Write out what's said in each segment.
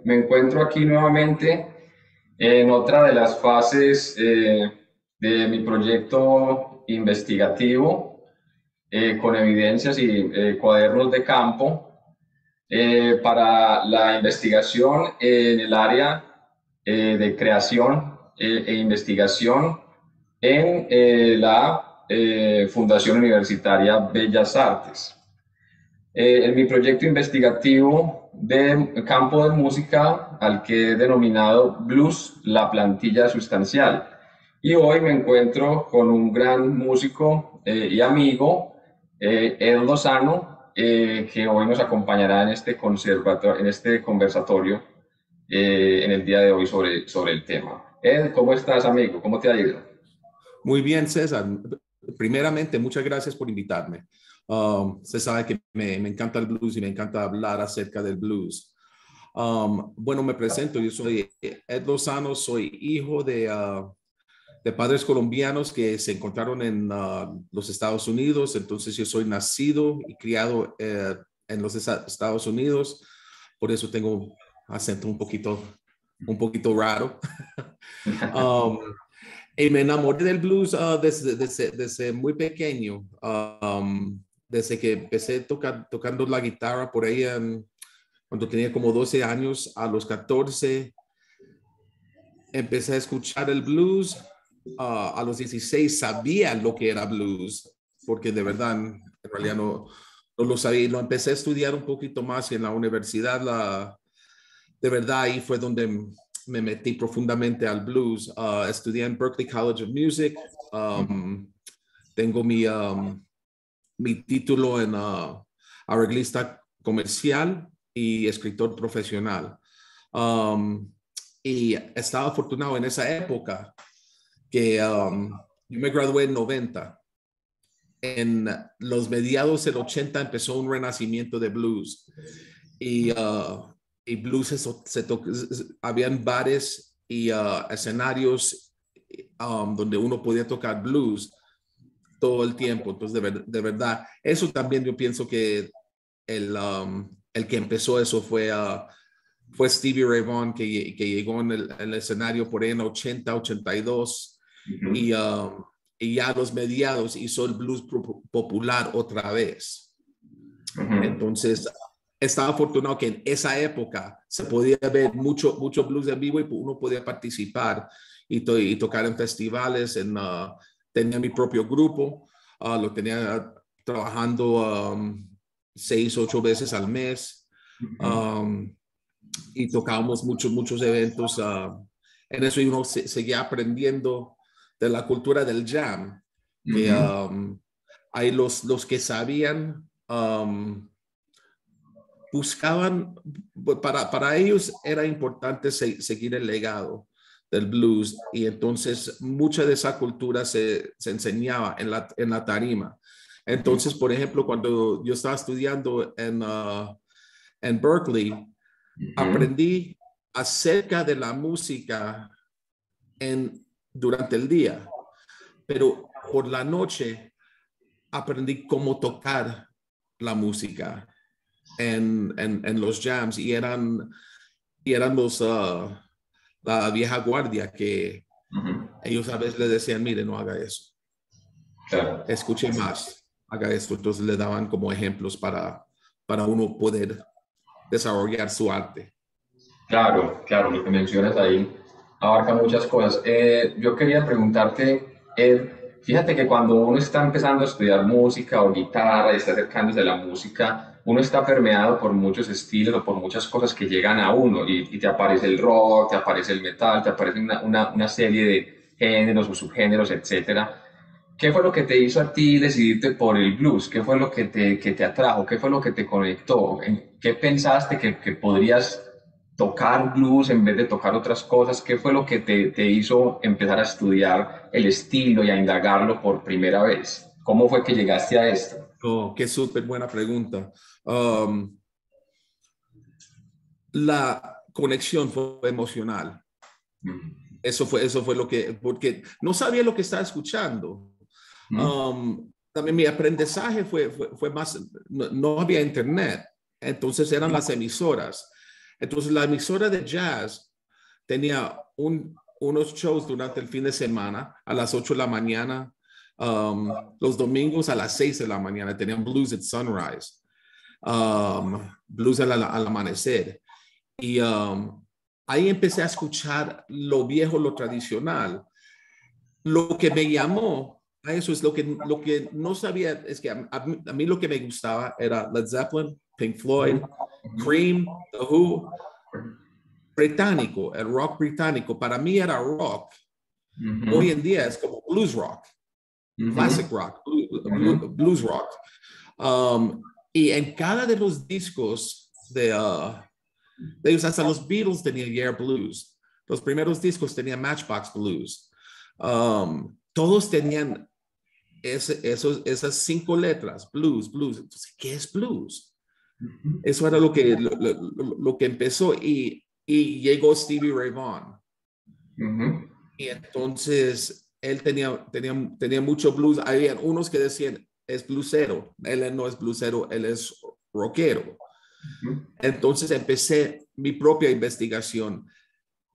Me encuentro aquí nuevamente en otra de las fases de mi proyecto investigativo con evidencias y cuadernos de campo para la investigación en el área de creación e investigación en la Fundación Universitaria Bellas Artes. En mi proyecto investigativo de campo de música al que he denominado Blues, la plantilla sustancial. Y hoy me encuentro con un gran músico y amigo, Ed Lozano, que hoy nos acompañará en este, en este conversatorio en el día de hoy sobre el tema. Ed, ¿cómo estás, amigo? ¿Cómo te ha ido? Muy bien, César. Primeramente, muchas gracias por invitarme. Se sabe que me encanta el blues y me encanta hablar acerca del blues. Bueno, me presento. Yo soy Ed Lozano, soy hijo de padres colombianos que se encontraron en los Estados Unidos. Entonces, yo soy nacido y criado en los Estados Unidos. Por eso tengo un acento un poquito raro. Um, Y me enamoré del blues desde muy pequeño, desde que empecé tocando la guitarra por ahí cuando tenía como 12 años. A los 14 empecé a escuchar el blues. A los 16 sabía lo que era blues, porque de verdad, en realidad no lo sabía. Lo empecé a estudiar un poquito más en la universidad. De verdad, ahí fue donde me metí profundamente al blues. Estudié en Berklee College of Music. Tengo mi título en arreglista comercial y escritor profesional. Y estaba afortunado en esa época que yo me gradué en 90. En los mediados del 80 empezó un renacimiento de blues. Y blues habían bares y escenarios donde uno podía tocar blues todo el tiempo. Entonces, de verdad, eso también yo pienso que el que empezó eso fue Stevie Ray Vaughan, que llegó en el escenario por ahí en 80, 82, y, y ya a los mediados hizo el blues popular otra vez. Entonces, estaba afortunado que en esa época se podía ver mucho blues en vivo y uno podía participar y tocar en festivales. Tenía mi propio grupo, lo tenía trabajando 6, 8 veces al mes, y tocábamos muchos eventos. En eso y uno seguía aprendiendo de la cultura del jam, que hay los que sabían. Buscaban, para ellos era importante seguir el legado del blues, y entonces mucha de esa cultura se enseñaba en la tarima. Entonces, por ejemplo, cuando yo estaba estudiando en Berklee, aprendí acerca de la música durante el día, pero por la noche aprendí cómo tocar la música en los jams, y eran la vieja guardia que ellos a veces le decían, mire, no haga eso, Claro. escuche más, haga esto. Entonces le daban como ejemplos para uno poder desarrollar su arte. Claro, claro, lo que mencionas ahí abarca muchas cosas. Yo quería preguntarte, Ed, fíjate que cuando uno está empezando a estudiar música o guitarra y está acercándose a la música, uno está permeado por muchos estilos o por muchas cosas que llegan a uno y te aparece el rock, te aparece el metal, te aparece una serie de géneros o subgéneros, etcétera. ¿Qué fue lo que te hizo a ti decidirte por el blues? ¿Qué fue lo que te atrajo? ¿Qué fue lo que te conectó? ¿En qué pensaste que podrías tocar blues en vez de tocar otras cosas? ¿Qué fue lo que te hizo empezar a estudiar el estilo y a indagarlo por primera vez? ¿Cómo fue que llegaste a esto? Oh, qué súper buena pregunta. La conexión fue emocional. Eso fue lo que, porque no sabía lo que estaba escuchando. También mi aprendizaje fue más, no había internet. Entonces eran las emisoras. Entonces la emisora de jazz tenía unos shows durante el fin de semana a las 8 de la mañana. Los domingos a las 6 de la mañana tenían blues at sunrise, blues al amanecer. Y ahí empecé a escuchar lo viejo, lo tradicional. Lo que me llamó a eso es lo que no sabía, es que a mí lo que me gustaba era Led Zeppelin, Pink Floyd, Cream, The Who, británico, el rock británico. Para mí era rock. Hoy en día es como blues rock, classic rock, blues rock. Y en cada de los discos de ellos, hasta los Beatles tenían Yeah Blues. Los primeros discos tenían Matchbox Blues. Todos tenían esas 5 letras, blues, blues. Entonces, ¿qué es blues? Eso era lo que empezó y llegó Stevie Ray Vaughan. Y entonces él tenía mucho blues. Había unos que decían, es bluesero. Él no es bluesero, él es rockero. Entonces empecé mi propia investigación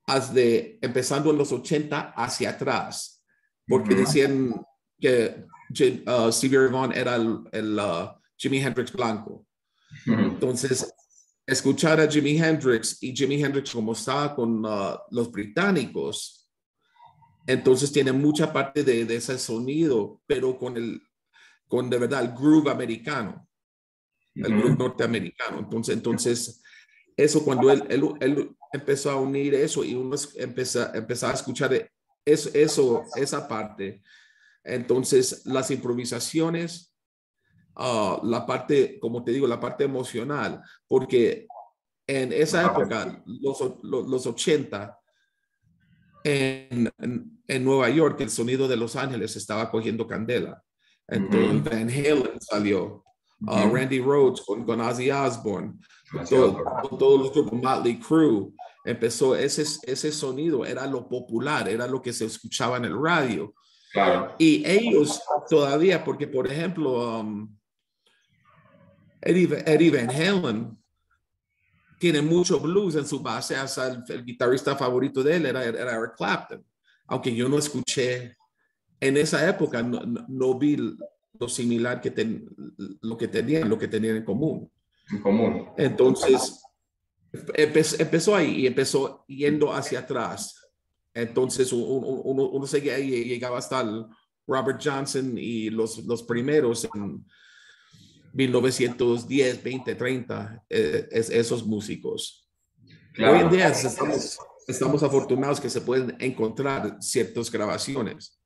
empezando en los 80 hacia atrás, porque decían que Stevie Ray Vaughan era el Jimi Hendrix blanco. Entonces, escuchar a Jimi Hendrix y Jimi Hendrix como estaba con los británicos, entonces tiene mucha parte de ese sonido, pero con de verdad el groove americano, el groove norteamericano. Entonces eso cuando él empezó a unir eso y uno empezó a escuchar esa parte, entonces las improvisaciones, la parte, como te digo, la parte emocional, porque en esa época, los 80, en Nueva York, el sonido de Los Ángeles estaba cogiendo candela. Entonces Van Halen salió, Randy Rhoads con Ozzy Osbourne, todos los grupos, Motley Crue, empezó ese sonido, era lo popular, era lo que se escuchaba en el radio. Claro. Y ellos todavía, porque por ejemplo, Eddie Van Halen tiene mucho blues en su base, hasta el guitarrista favorito de él era Eric Clapton. Aunque yo no escuché, en esa época no vi lo similar lo que tenían en común. Entonces, empezó ahí y empezó yendo hacia atrás. Entonces, uno seguía ahí y llegaba hasta el Robert Johnson y los primeros en 1910, 20, 30, esos músicos. Claro. Hoy en día estamos afortunados que se pueden encontrar ciertas grabaciones.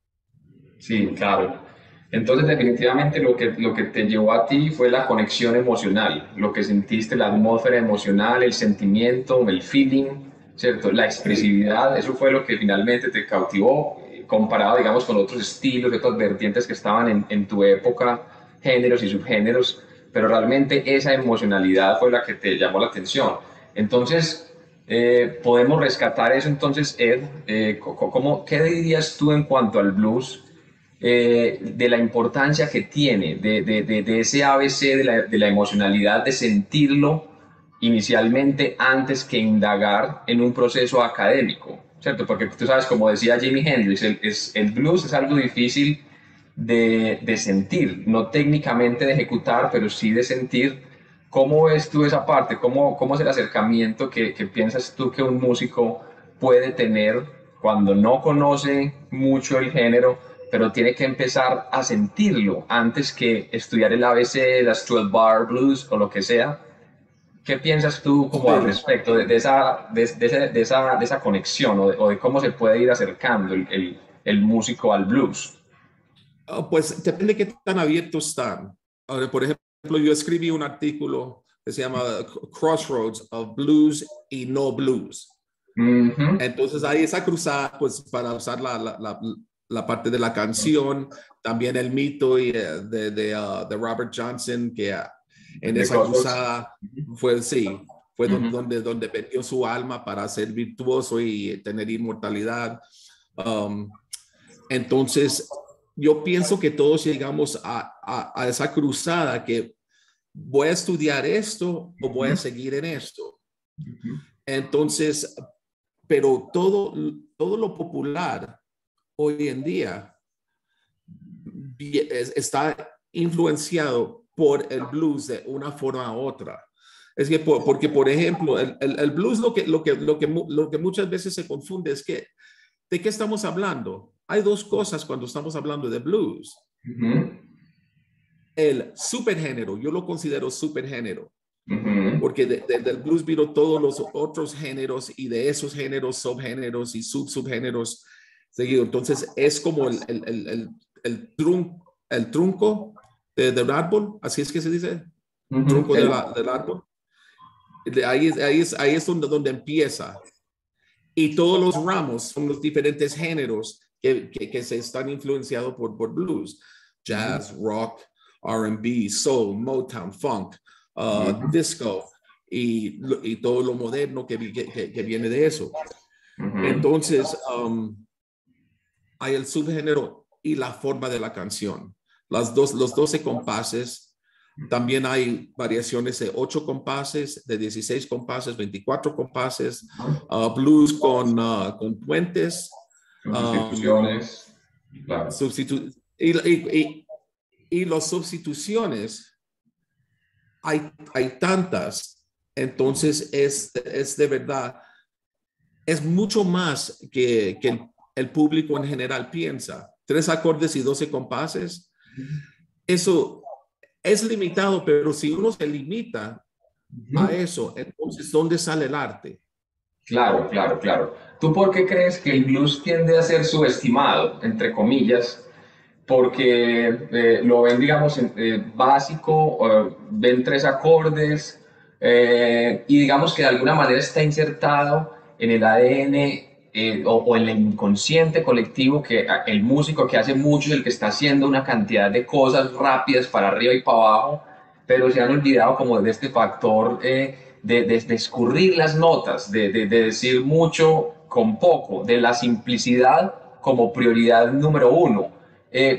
Sí, claro. Entonces, definitivamente lo que te llevó a ti fue la conexión emocional, lo que sentiste, la atmósfera emocional, el sentimiento, el feeling, ¿cierto? La expresividad, eso fue lo que finalmente te cautivó, comparado, digamos, con otros estilos, otras vertientes que estaban en tu época, géneros y subgéneros, pero realmente esa emocionalidad fue la que te llamó la atención. Entonces, podemos rescatar eso. Entonces, Ed, ¿qué dirías tú en cuanto al blues? De la importancia que tiene, de ese ABC de la emocionalidad, de sentirlo inicialmente antes que indagar en un proceso académico, ¿cierto? Porque tú sabes, como decía Jimi Hendrix, el blues es algo difícil de sentir, no técnicamente de ejecutar, pero sí de sentir. ¿Cómo ves tú esa parte? ¿Cómo es el acercamiento que piensas tú que un músico puede tener cuando no conoce mucho el género, pero tiene que empezar a sentirlo antes que estudiar el ABC, las 12 bar blues o lo que sea? ¿Qué piensas tú como al respecto de esa conexión o de cómo se puede ir acercando el músico al blues? Pues depende de qué tan abiertos están. Ahora, por ejemplo, yo escribí un artículo que se llama Crossroads of Blues y No Blues. Entonces hay esa cruzada, pues para usar la parte de la canción, también el mito de Robert Johnson, que en esa cruzada fue donde vendió su alma para ser virtuoso y tener inmortalidad. Entonces, yo pienso que todos llegamos a esa cruzada que ¿voy a estudiar esto o voy a seguir en esto? Entonces, pero todo lo popular hoy en día está influenciado por el blues de una forma u otra. Es que porque, por ejemplo, el blues lo que muchas veces se confunde es que, ¿de qué estamos hablando? Hay dos cosas cuando estamos hablando de blues. El supergénero, yo lo considero supergénero, porque del blues vino todos los otros géneros y de esos géneros, subgéneros y subgéneros seguido. Entonces es como el trunco del árbol, así es que se dice, tronco del árbol. Ahí es donde empieza. Y todos los ramos son los diferentes géneros que se están influenciados por blues, jazz, rock, R&B, soul, Motown, funk, disco y todo lo moderno que viene de eso. Entonces, hay el subgénero y la forma de la canción. Los 12 compases. También hay variaciones de 8 compases, de 16 compases, 24 compases, blues con puentes. Sustituciones. Claro. Y las sustituciones, hay tantas. Entonces, es de verdad, es mucho más que el público en general piensa. 3 acordes y 12 compases. Eso es limitado, pero si uno se limita a eso, entonces, ¿dónde sale el arte? Claro, claro, claro. ¿Tú por qué crees que el blues tiende a ser subestimado, entre comillas? Porque lo ven, digamos, básico, ven 3 acordes y digamos que de alguna manera está insertado en el ADN o en el inconsciente colectivo que el músico que hace mucho es el que está haciendo una cantidad de cosas rápidas para arriba y para abajo, pero se han olvidado como de este factor de escurrir las notas, de decir mucho con poco, de la simplicidad como prioridad número 1.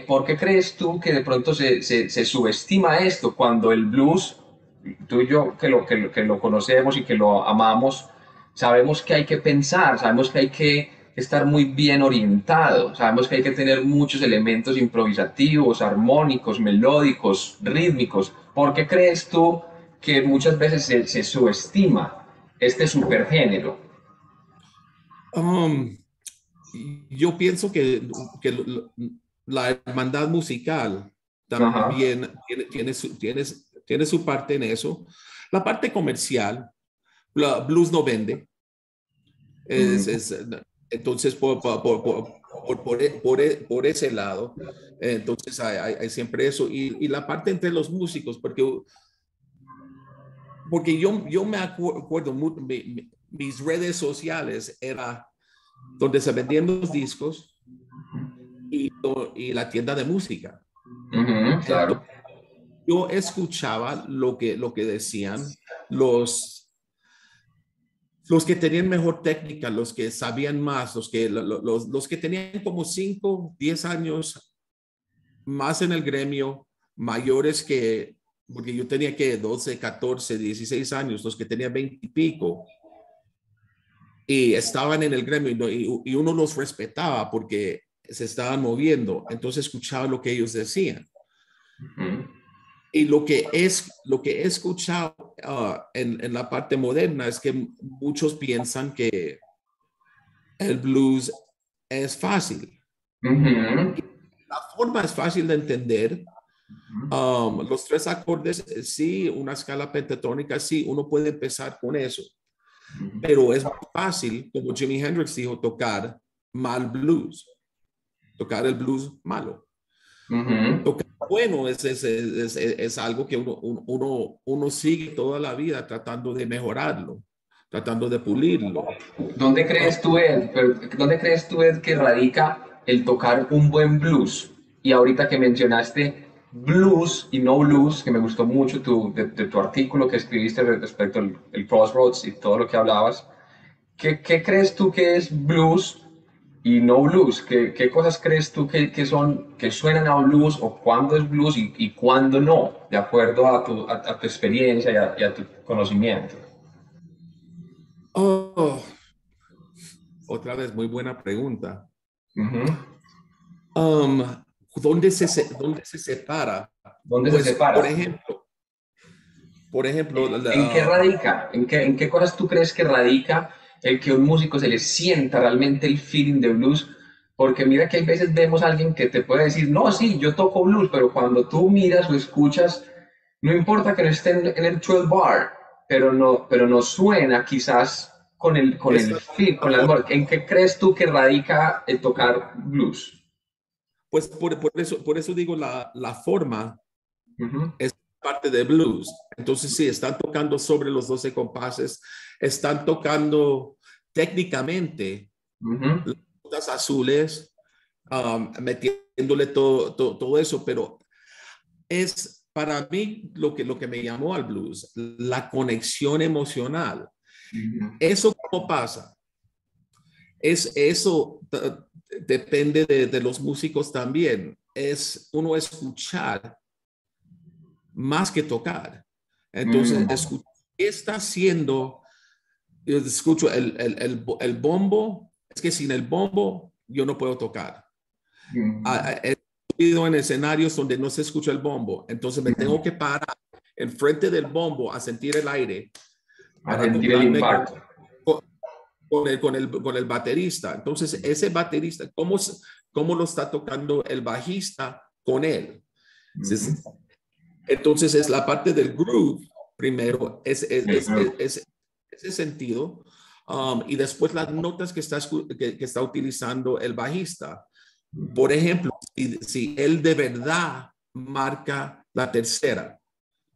¿Por qué crees tú que de pronto se subestima esto cuando el blues, tú y yo que lo conocemos y que lo amamos, sabemos que hay que pensar, sabemos que hay que estar muy bien orientado, sabemos que hay que tener muchos elementos improvisativos, armónicos, melódicos, rítmicos? ¿Por qué crees tú que muchas veces se subestima este supergénero? Um, yo pienso que la hermandad musical Ajá. también tiene su parte en eso. La parte comercial, la blues no vende. Es, Mm. es, entonces, por ese lado, entonces hay siempre eso. Y la parte entre los músicos, porque yo me acuerdo, mis redes sociales era donde se vendían los discos y la tienda de música. Claro. Entonces, yo escuchaba lo que decían los, los que tenían mejor técnica, los que sabían más, los que tenían como 5, 10 años más en el gremio, mayores que, porque yo tenía que 12, 14, 16 años, los que tenían 20 y pico, y estaban en el gremio y uno los respetaba porque se estaban moviendo, entonces escuchaba lo que ellos decían. Y lo que he escuchado en la parte moderna es que muchos piensan que el blues es fácil. La forma es fácil de entender. Los 3 acordes, sí, una escala pentatónica, sí, uno puede empezar con eso. Pero es más fácil, como Jimi Hendrix dijo, tocar mal blues, tocar el blues malo. Tocar bueno es algo que uno sigue toda la vida tratando de mejorarlo, tratando de pulirlo. ¿Dónde crees tú, Ed, dónde crees tú, Ed, que radica el tocar un buen blues? Y ahorita que mencionaste blues y no blues, que me gustó mucho de tu artículo que escribiste respecto al el Crossroads y todo lo que hablabas, ¿qué crees tú que es blues y no blues. ¿Qué cosas crees tú que suenan a blues o cuándo es blues y cuándo no, de acuerdo a tu experiencia y a tu conocimiento? Oh, otra vez, muy buena pregunta. Ujú. Um, dónde se separa? ¿Dónde se Pues, separa? por ejemplo, ¿En qué radica? En qué cosas tú crees que radica el que a un músico se le sienta realmente el feeling de blues? Porque mira que hay veces vemos a alguien que te puede decir, no, sí, yo toco blues, pero cuando tú miras o escuchas, no importa que no esté en el 12 bar, pero no suena quizás con el esa, feel, con la memoria. ¿En qué crees tú que radica el tocar blues? pues por eso digo la forma Ujú, es parte de blues. Entonces, sí, están tocando sobre los 12 compases, están tocando técnicamente ujú, las notas azules, metiéndole todo eso, pero es para mí lo que me llamó al blues, la conexión emocional. ujú, ¿Eso cómo pasa? Eso depende de los músicos también. Es uno escuchar más que tocar. Entonces, mm, ¿qué está haciendo? Yo escucho el bombo, es que sin el bombo yo no puedo tocar. mm, He ido en escenarios donde no se escucha el bombo, entonces me tengo que parar enfrente del bombo a sentir el aire a para sentir el acoplarme impacto. con el baterista. Entonces, ese baterista, ¿cómo lo está tocando el bajista con él? Ujú, Entonces, es la parte del groove primero, el groove. ese sentido, y después las notas que está utilizando el bajista. Por ejemplo, si él de verdad marca la tercera,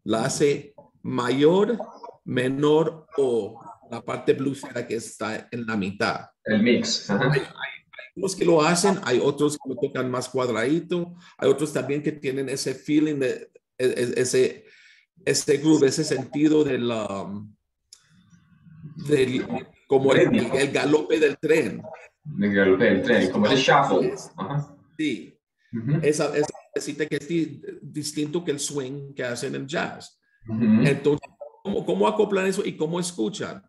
la hace mayor, menor o la parte bluesera que está en la mitad. El mix. Ajá. Hay unos que lo hacen, hay otros que lo tocan más cuadradito, hay otros también que tienen ese feeling ese groove, ese sentido como Rítmico. el galope del tren. Del tren, como ese shuffle. Es, Ajá. sí, Ujú, esa cita que es distinto que el swing que hacen en jazz. ujú, Entonces, ¿cómo acoplan eso y cómo escuchan?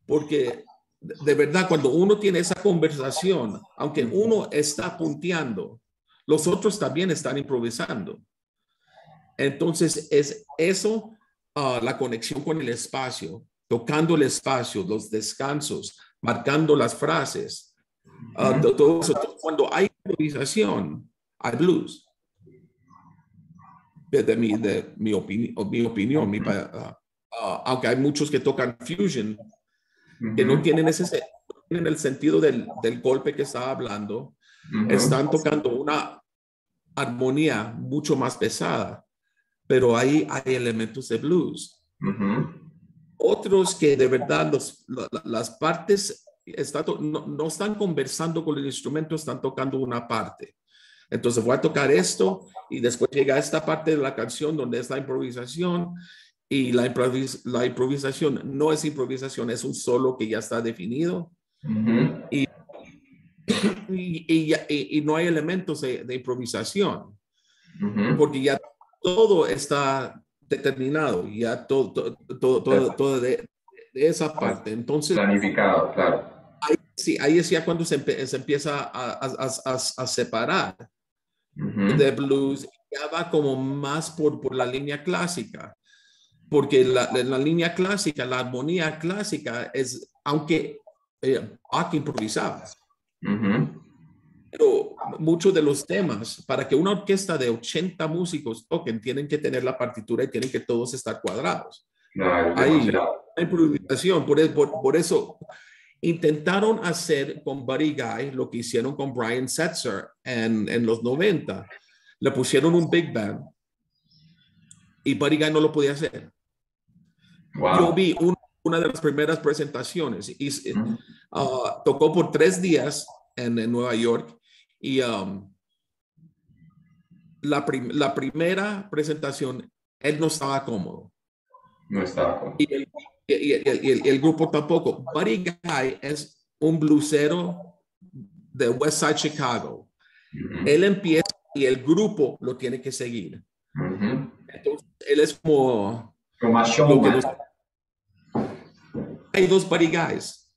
Porque de verdad, cuando uno tiene esa conversación, aunque uno está punteando, los otros también están improvisando. Entonces, es eso, la conexión con el espacio, tocando el espacio, los descansos, marcando las frases, ujú. todo eso. Cuando hay improvisación, hay blues, mi opinión. Aunque hay muchos que tocan fusion, que no Ujú, tienen no tienen el sentido del golpe que estaba hablando, ujú, están tocando una armonía mucho más pesada, pero ahí hay elementos de blues. ujú, Otros que de verdad las partes no están conversando con el instrumento, están tocando una parte. Entonces voy a tocar esto y después llega esta parte de la canción donde es la improvisación y la improvisación no es improvisación, es un solo que ya está definido ujú, y, y no hay elementos de improvisación ujú. porque ya todo está determinado, ya todo de esa parte. Entonces, Planificado, claro. sí, ahí es ya cuando se empieza a separar Ujú, de blues, ya va como más por la línea clásica, porque la línea clásica, la armonía clásica es, aunque Bach improvisaba, ujú. pero muchos de los temas, para que una orquesta de 80 músicos toquen, tienen que tener la partitura y tienen que todos estar cuadrados. No, es Hay demasiado. improvisación, por eso intentaron hacer con Buddy Guy lo que hicieron con Brian Setzer en los 90. Le pusieron un big band y Buddy Guy no lo podía hacer. Yo Wow. vi una de las primeras presentaciones y Ujú, tocó por 3 días en Nueva York y la primera presentación él no estaba cómodo no estaba con. y el grupo tampoco. Buddy Guy es un blusero de West Side Chicago. Él empieza y el grupo lo tiene que seguir. Entonces, él es como más lo que showman. Hay dos buddy guys.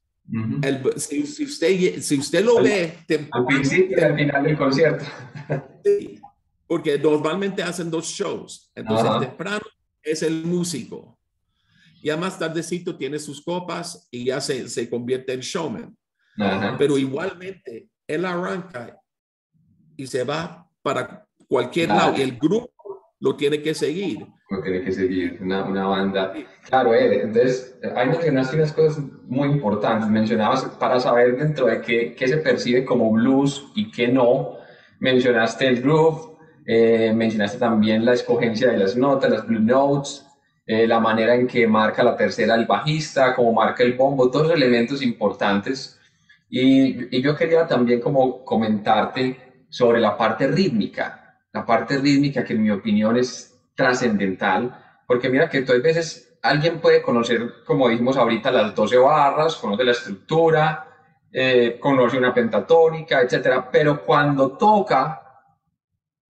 Si usted lo ve al principio y al final del concierto. Sí, porque normalmente hacen dos shows. Entonces, temprano es el músico. Ya más tardecito tiene sus copas y ya se convierte en showman. Pero igualmente, él arranca y se va para cualquier lado y el grupo lo tiene que seguir. Lo tiene que seguir, una banda. Claro, entonces, ahí mencionaste unas cosas muy importantes. Mencionabas para saber dentro de qué se percibe como blues y qué no. Mencionaste el groove, mencionaste también la escogencia de las notas, las blue notes, la manera en que marca la tercera el bajista, cómo marca el bombo, todos los elementos importantes. Y yo quería también como comentarte sobre la parte rítmica que en mi opinión es trascendental, porque mira que todas veces alguien puede conocer, como dijimos ahorita, las 12 barras, conoce la estructura, conoce una pentatónica, etcétera, pero cuando toca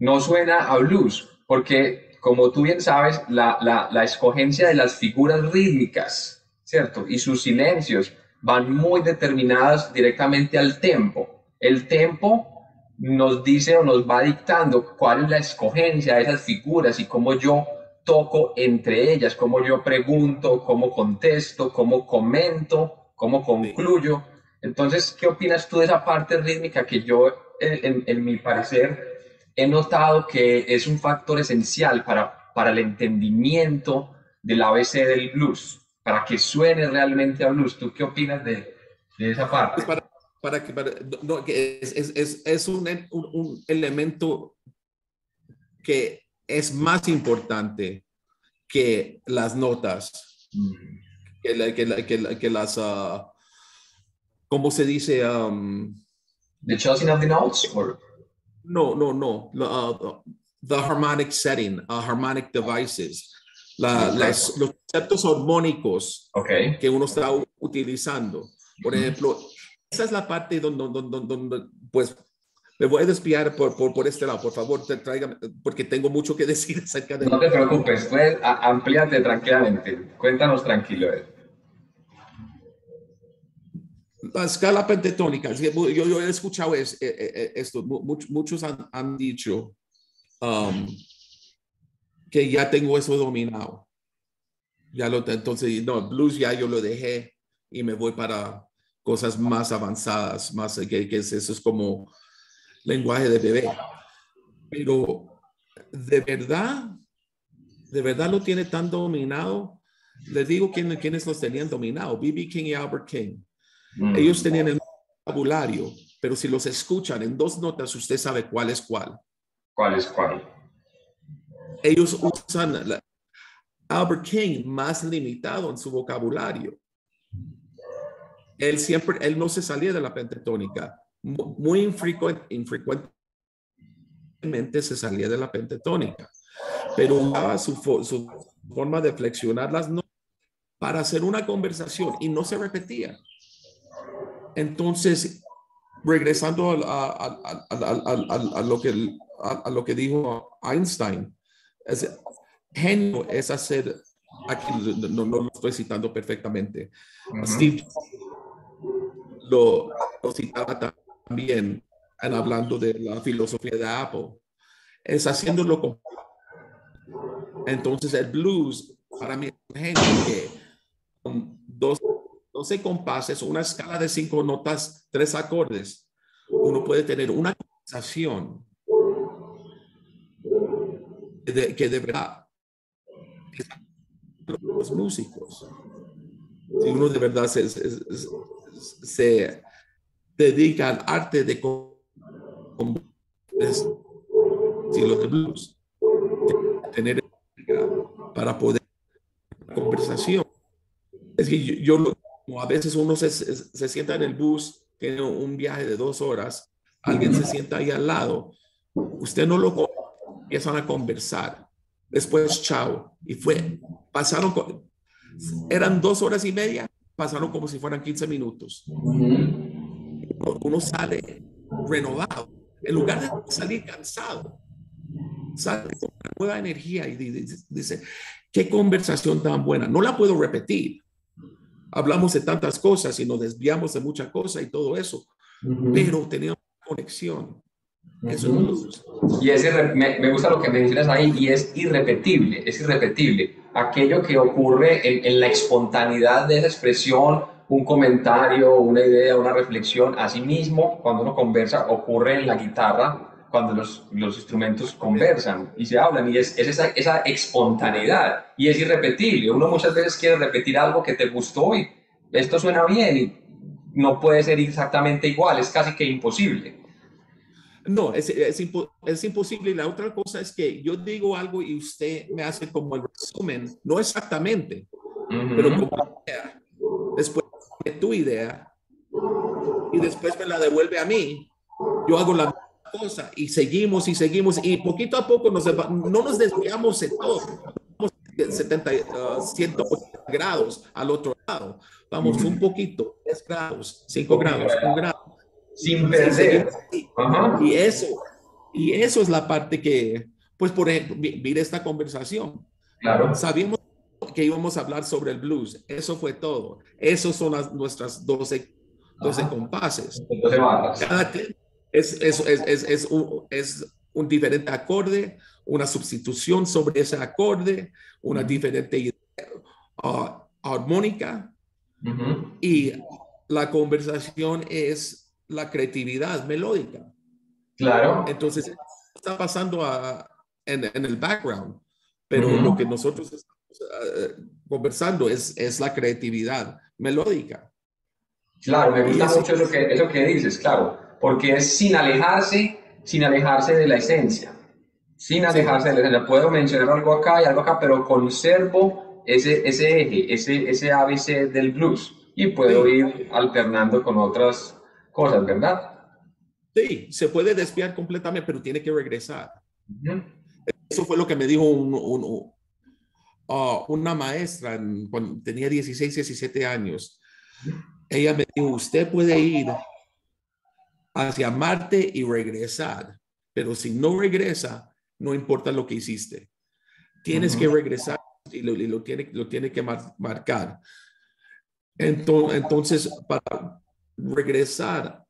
no suena a blues, porque como tú bien sabes, la escogencia de las figuras rítmicas, ¿cierto? Y sus silencios van muy determinadas directamente al tempo. El tempo nos dice o nos va dictando cuál es la escogencia de esas figuras y cómo yo toco entre ellas, cómo yo pregunto, cómo contesto, cómo comento, cómo concluyo. Entonces, ¿qué opinas tú de esa parte rítmica que yo, en mi parecer, he notado que es un factor esencial para el entendimiento del ABC del blues, para que suene realmente a blues? ¿Tú qué opinas de esa parte? Que es un elemento que es más importante que las notas, que las, ¿cómo se dice? The choosing of the notes? Or? No. The harmonic setting, harmonic devices, los conceptos armónicos que uno está utilizando. Por ejemplo, esa es la parte donde pues, me voy a desviar por este lado. Por favor, tráigame, porque tengo mucho que decir acerca de... No te preocupes, pues amplíate tranquilamente. Cuéntanos tranquilo. La escala pentatónica, yo he escuchado esto, muchos han dicho que ya tengo eso dominado. Entonces, no, blues ya yo lo dejé y me voy para cosas más avanzadas, más eso es como lenguaje de bebé. Pero de verdad lo tiene tan dominado. Les digo quiénes los tenían dominado, B.B. King y Albert King. Ellos tenían el vocabulario, pero si los escuchan en dos notas, usted sabe cuál es cuál. ¿Cuál es cuál? Ellos usan Albert King más limitado en su vocabulario. Él no se salía de la pentatónica. Muy infrecuentemente se salía de la pentatónica, pero usaba su forma de flexionar las notas para hacer una conversación y no se repetía. Entonces, regresando a lo que dijo Einstein, genio es hacer, aquí no lo estoy citando perfectamente, Steve lo citaba también hablando de la filosofía de Apple, es haciéndolo. Entonces el blues para mí es un genio que con 12 compases, una escala de 5 notas, 3 acordes, uno puede tener una conversación que de verdad los músicos, si uno de verdad se dedica al arte de estilo de blues, tener para poder conversación. Es que a veces uno se sienta en el bus, tiene un viaje de 2 horas, alguien se sienta ahí al lado, usted no lo empiezan a conversar, después chao, y eran 2 horas y media, pasaron como si fueran 15 minutos. Uno sale renovado. En lugar de salir cansado, sale con una nueva energía y dice, qué conversación tan buena. No la puedo repetir. Hablamos de tantas cosas y nos desviamos de muchas cosas y todo eso, pero teníamos conexión. Eso es blues. Y me gusta lo que mencionas ahí, y es irrepetible, es irrepetible. Aquello que ocurre en la espontaneidad de esa expresión, un comentario, una idea, una reflexión, así mismo, cuando uno conversa, ocurre en la guitarra, cuando los instrumentos conversan y se hablan, y es esa espontaneidad, y es irrepetible. Uno muchas veces quiere repetir algo que te gustó y esto suena bien, y no puede ser exactamente igual, es casi que imposible. No, es imposible. Y la otra cosa es que yo digo algo y usted me hace como el resumen, no exactamente, pero como idea. Después de tu idea y después me la devuelve a mí, yo hago la misma cosa y seguimos y poquito a poco no nos desviamos de todo. 70, 180 grados al otro lado. Vamos un poquito, 10 grados, 5 grados, 1 grado. Sin perder. Y eso es la parte que, pues por ejemplo, mire esta conversación. Claro. Sabíamos que íbamos a hablar sobre el blues. Eso fue todo. Esos son nuestras 12 compases. 12 barras. Cada es un diferente acorde, una sustitución sobre ese acorde, una diferente idea, armónica. Y la conversación es la creatividad melódica. Claro. Entonces, está pasando en el background, pero lo que nosotros estamos conversando es la creatividad melódica. Claro, me gusta mucho eso que dices, claro, porque es sin alejarse de la esencia, sin alejarse de la esencia. Puedo mencionar algo acá y algo acá, pero conservo ese eje, ese ABC del blues, y puedo ir alternando con otras cosas, ¿verdad? Sí, se puede desviar completamente, pero tiene que regresar. Eso fue lo que me dijo una maestra cuando tenía 16, 17 años. Ella me dijo, usted puede ir hacia Marte y regresar, pero si no regresa, no importa lo que hiciste. Tienes que regresar y lo tiene que marcar. Entonces, para regresar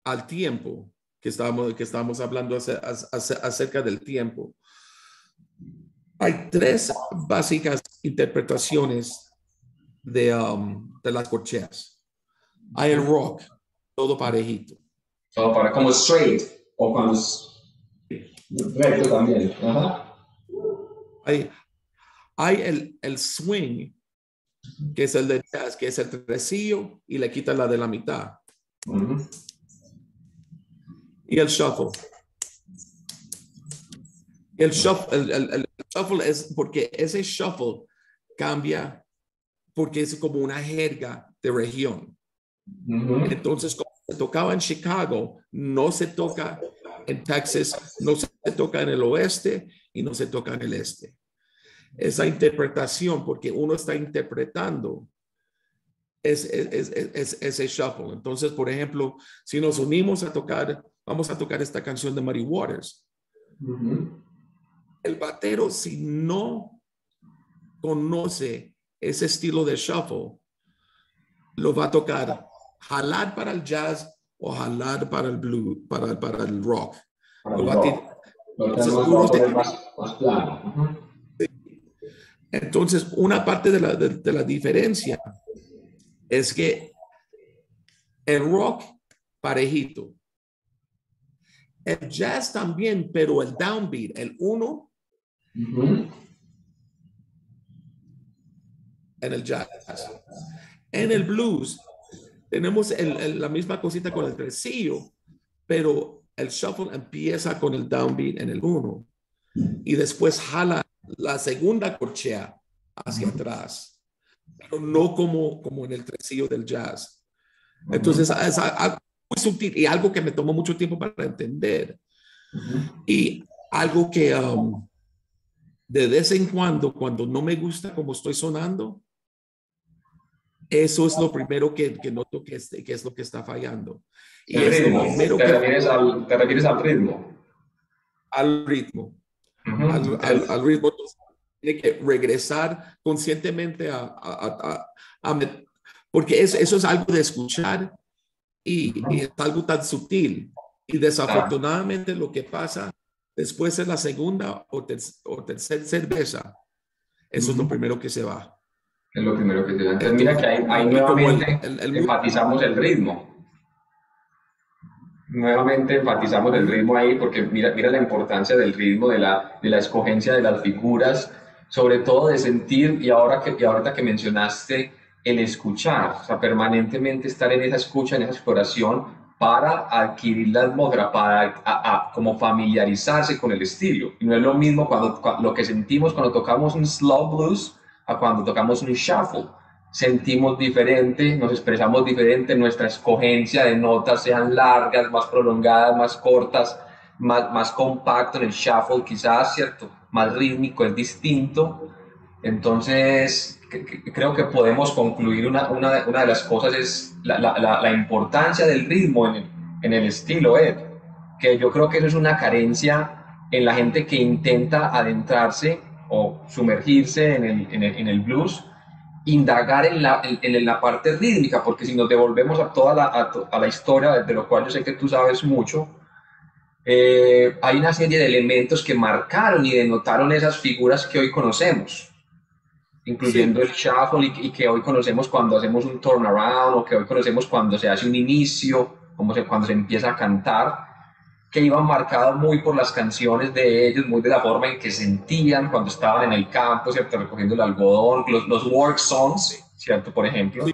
al tiempo que estábamos hablando acerca del tiempo, hay 3 básicas interpretaciones de las corcheas. Hay el rock, todo parejito. Todo para como straight o cuando es recto también. Hay el swing, que es el de jazz, que es el tresillo y le quita la de la mitad. Y el shuffle. El shuffle es porque ese shuffle cambia porque es como una jerga de región. Entonces, como se tocaba en Chicago, no se toca en Texas, no se toca en el oeste y no se toca en el este. Esa interpretación, porque uno está interpretando ese shuffle. Entonces, por ejemplo, si nos unimos a tocar, vamos a tocar esta canción de Muddy Waters. El batero, si no conoce ese estilo de shuffle, lo va a tocar jalar para el jazz o jalar para el blues, para el rock. Entonces, una parte de la diferencia es que el rock parejito, el jazz también, pero el downbeat, el 1, en el jazz. En el blues tenemos la misma cosita con el tresillo, pero el shuffle empieza con el downbeat en el 1 y después jala la segunda corchea hacia atrás, pero no como en el tresillo del jazz. Entonces es algo muy sutil y algo que me tomó mucho tiempo para entender. Y algo que de vez en cuando no me gusta cómo estoy sonando, Eso es lo primero que noto que es lo que está fallando. Y El es lo ritmo. primero ¿Te refieres al ritmo? al ritmo. Ujú. Al ritmo. Entonces, tiene que regresar conscientemente porque eso es algo de escuchar y es algo tan sutil. Y Ah, desafortunadamente lo que pasa después de la segunda o tercera cerveza, eso es lo ujú. primero que se va. Es lo primero que te da. Entonces, mira Entonces, que ahí y como nuevamente el enfatizamos el ritmo. Nuevamente enfatizamos el ritmo ahí porque mira la importancia del ritmo, de la escogencia de las figuras, sobre todo de sentir, y ahorita que mencionaste el escuchar, o sea, permanentemente estar en esa escucha, en esa exploración para adquirir la atmósfera, para como familiarizarse con el estilo. Y no es lo mismo lo que sentimos cuando tocamos un slow blues a cuando tocamos un shuffle. Sentimos diferente, nos expresamos diferente, nuestra escogencia de notas sean largas, más prolongadas, más cortas, más compacto en el shuffle quizás, ¿cierto? Más rítmico, es distinto. Entonces, creo que podemos concluir una de las cosas es la importancia del ritmo en el estilo, Ed, que yo creo que eso es una carencia en la gente que intenta adentrarse o sumergirse en el blues, indagar en la parte rítmica, porque si nos devolvemos a la historia, de lo cual yo sé que tú sabes mucho, hay una serie de elementos que marcaron y denotaron esas figuras que hoy conocemos, incluyendo sí, el shuffle y que hoy conocemos cuando hacemos un turnaround o que hoy conocemos cuando se hace un inicio, cuando se empieza a cantar, que iban marcados muy por las canciones de ellos, muy de la forma en que sentían cuando estaban en el campo, ¿cierto? Recogiendo el algodón, los work songs, ¿cierto? Por ejemplo. sí,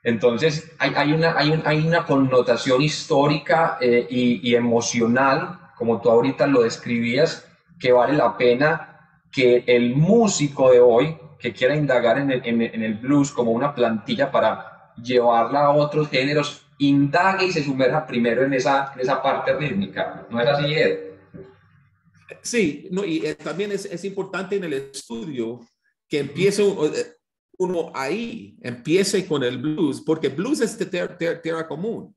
Entonces, hay una connotación histórica y emocional, como tú ahorita lo describías, que vale la pena que el músico de hoy, que quiera indagar en el blues como una plantilla para llevarla a otros géneros, indague y se sumerja primero en esa parte rítmica. ¿No es así, Ed? sí, no, y también es importante en el estudio que empiece uno ahí, empiece con el blues, porque blues es de tierra común.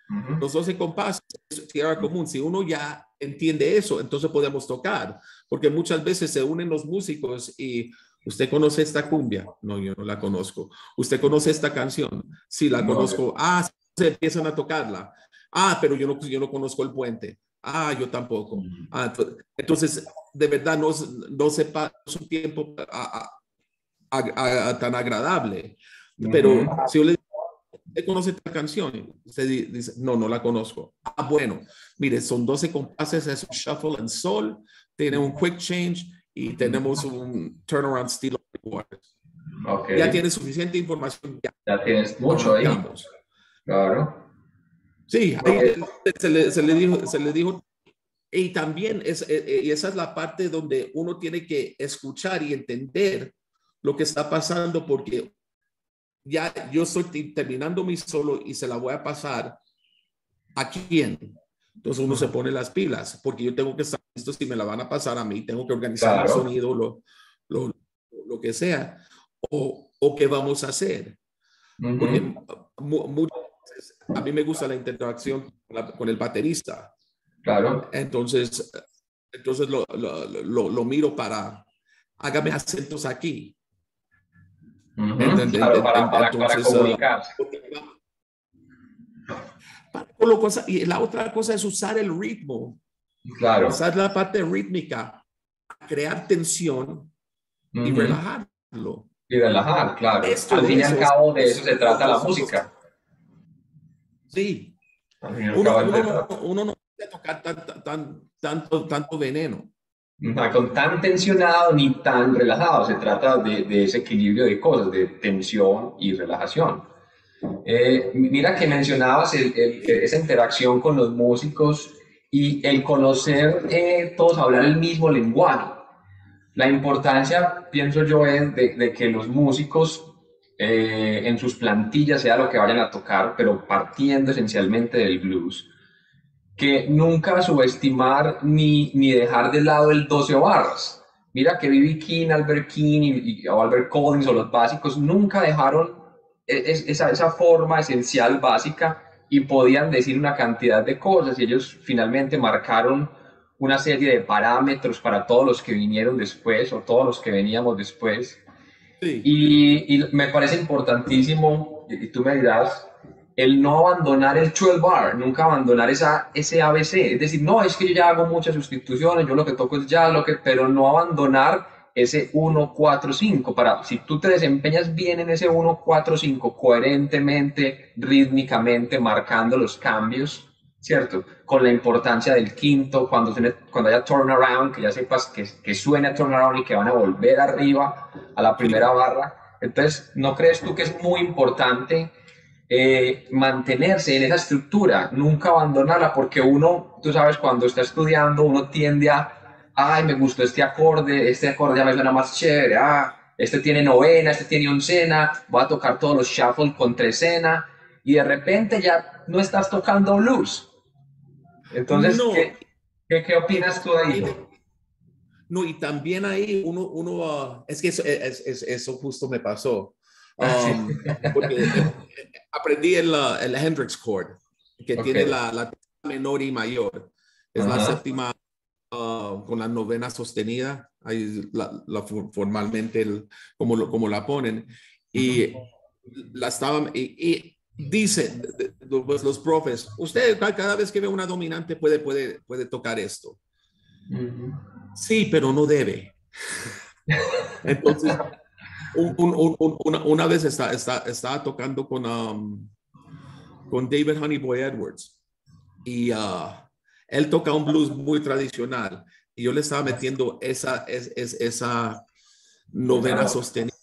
Uh-huh. Los 12 compases es tierra común. Si uno ya entiende eso, entonces podemos tocar, porque muchas veces se unen los músicos y usted conoce esta cumbia. No, yo no la conozco. Usted conoce esta canción. Sí, la No, conozco. Ah, se empiezan a tocarla. Ah, pero yo no conozco el puente. Ah, yo tampoco. Ah, entonces, de verdad, no se pasa su tiempo tan agradable. uh-huh. Pero si yo le ¿usted conoce esta canción? Usted dice, no, no la conozco. Ah, bueno, mire, son 12 compases, es un shuffle en sol, tiene un quick change y tenemos un turnaround estilo. Ok, Ya tiene suficiente información, ya ya tienes mucho ahí, arrancamos. claro. Sí, No, ahí se le dijo, y también y esa es la parte donde uno tiene que escuchar y entender lo que está pasando, porque ya yo estoy terminando mi solo y se la voy a pasar ¿a quién? Entonces uno se pone las pilas, porque yo tengo que estar listo si me la van a pasar a mí, tengo que organizar mi claro. sonido, lo, lo que sea, o qué vamos a hacer. Porque Uh-huh. muchas veces a mí me gusta la interacción con el baterista. Claro. Entonces lo miro hágame acentos aquí. Ujú. Claro, para Entonces, comunicarse. y la otra cosa es usar el ritmo, Claro. usar la parte rítmica, crear tensión y Ujú. relajarlo. Y relajar, claro. Esto Al fin de y al eso cabo de eso se trata la música. sí, Al fin y al uno, cabo de eso uno, se no, trata. uno no puede tocar tanto veneno. No con tan tensionado ni tan relajado. Se trata de ese equilibrio de cosas, de tensión y relajación. Mira que mencionabas Sí, esa interacción con los músicos y el conocer todos hablar el mismo lenguaje. La importancia, pienso yo, es de que los músicos en sus plantillas, sea lo que vayan a tocar, pero partiendo esencialmente del blues, que nunca subestimar ni dejar de lado el 12 barras. Mira que B.B. King, Albert King o Albert Collins o los básicos nunca dejaron esa forma esencial, básica, y podían decir una cantidad de cosas, y ellos finalmente marcaron una serie de parámetros para todos los que vinieron después o todos los que veníamos después. Sí. Y me parece importantísimo, y tú me dirás, el no abandonar el 12 bar, nunca abandonar ese ABC. Es decir, no, es que yo ya hago muchas sustituciones, yo lo que toco es ya, pero no abandonar ese 1-4-5. Si tú te desempeñas bien en ese 1-4-5, coherentemente, rítmicamente, marcando los cambios, ¿cierto? Con la importancia del quinto, cuando haya turnaround, que ya sepas que suene a turnaround y que van a volver arriba a la primera Sí. barra. Entonces, ¿no crees tú que es muy importante mantenerse en esa estructura, nunca abandonarla? Porque uno, tú sabes, cuando está estudiando, uno tiende ay, me gustó este acorde ya me suena más chévere, este tiene novena, este tiene oncena, voy a tocar todos los shuffle con trecena, y de repente ya no estás tocando blues. Entonces, No, ¿qué opinas tú de ahí? no, y también ahí es que eso justo me pasó. Porque aprendí el Hendrix chord, que Ok. tiene la menor y mayor. Es la Ajá. séptima con la novena sostenida, ahí formalmente como la ponen. Y la estaban, y dicen pues, los profes, usted cada vez que ve una dominante puede tocar esto. Ujú. Sí, pero no debe. Entonces, una vez estaba tocando con David Honeyboy Edwards y él toca un blues muy tradicional y yo le estaba metiendo esa novena Claro. sostenida.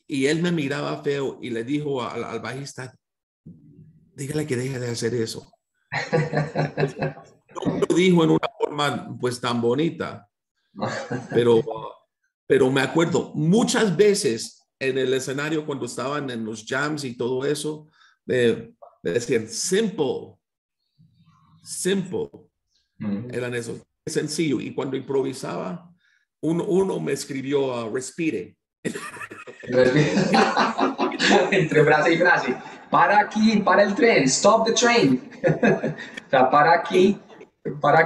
Y él me miraba feo y le dijo al bajista, dígale que deje de hacer eso. Entonces, no lo dijo en una forma pues tan bonita, pero me acuerdo muchas veces en el escenario cuando estaban en los jams y todo eso, me decían, simple, simple, eran esos, sencillo. Y cuando improvisaba, uno me escribió, respire. Entre frase y frase. Para aquí, para el tren, stop the train. O sea, para aquí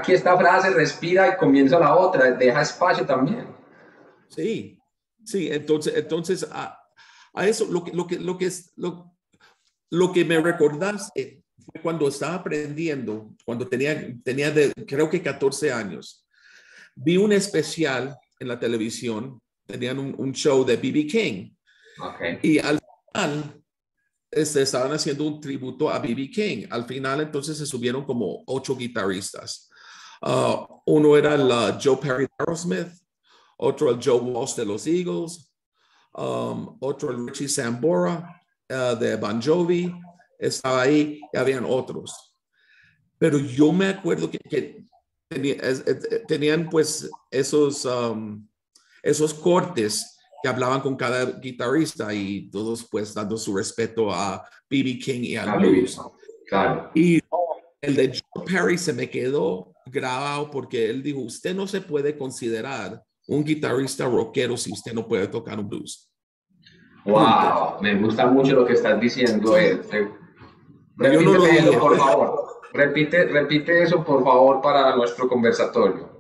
esta frase, respira y comienza la otra, deja espacio también. Sí, sí, entonces a eso lo que me recordaste fue cuando estaba aprendiendo, cuando creo que 14 años, vi un especial en la televisión, tenían un show de B.B. King Ok. y al final estaban haciendo un tributo a B.B. King. Al final entonces se subieron como 8 guitarristas. Uno era el Joe Perry de Aerosmith, otro el Joe Walsh de los Eagles, otro el Richie Sambora de Bon Jovi, estaba ahí y habían otros. Pero yo me acuerdo que tenían pues esos cortes que hablaban con cada guitarrista y todos pues dando su respeto a B.B. King y al A vivir. blues. Claro. Y el de Joe Perry se me quedó grabado porque él dijo, usted no se puede considerar un guitarrista rockero si usted no puede tocar un blues. Punto. Wow, me gusta mucho lo que estás diciendo, Ed. Yo no lo Repíteme eso, dije, por favor. Repite eso, por favor, para nuestro conversatorio.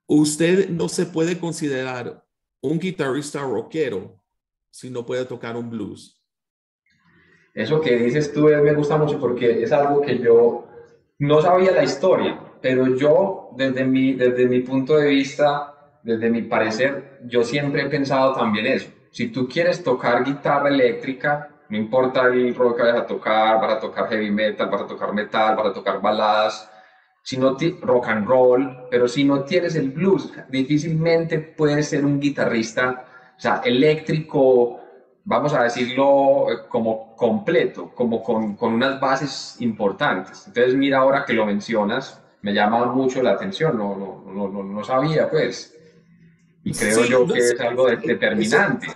usted no se puede considerar un guitarrista rockero si no puede tocar un blues. Eso que dices tú me gusta mucho porque es algo que yo no sabía la historia, pero yo desde mi punto de vista, desde mi parecer, yo siempre he pensado también eso. Si tú quieres tocar guitarra eléctrica, no importa el rock que vayas a tocar, vas a tocar heavy metal, vas a tocar metal, vas a tocar baladas, si no rock and roll, pero si no tienes el blues, difícilmente puedes ser un guitarrista, o sea, eléctrico, vamos a decirlo como completo, como con unas bases importantes. Entonces, mira, ahora que lo mencionas, me llama mucho la atención, no sabía, pues, y creo Sí, yo no que sé, es algo determinante.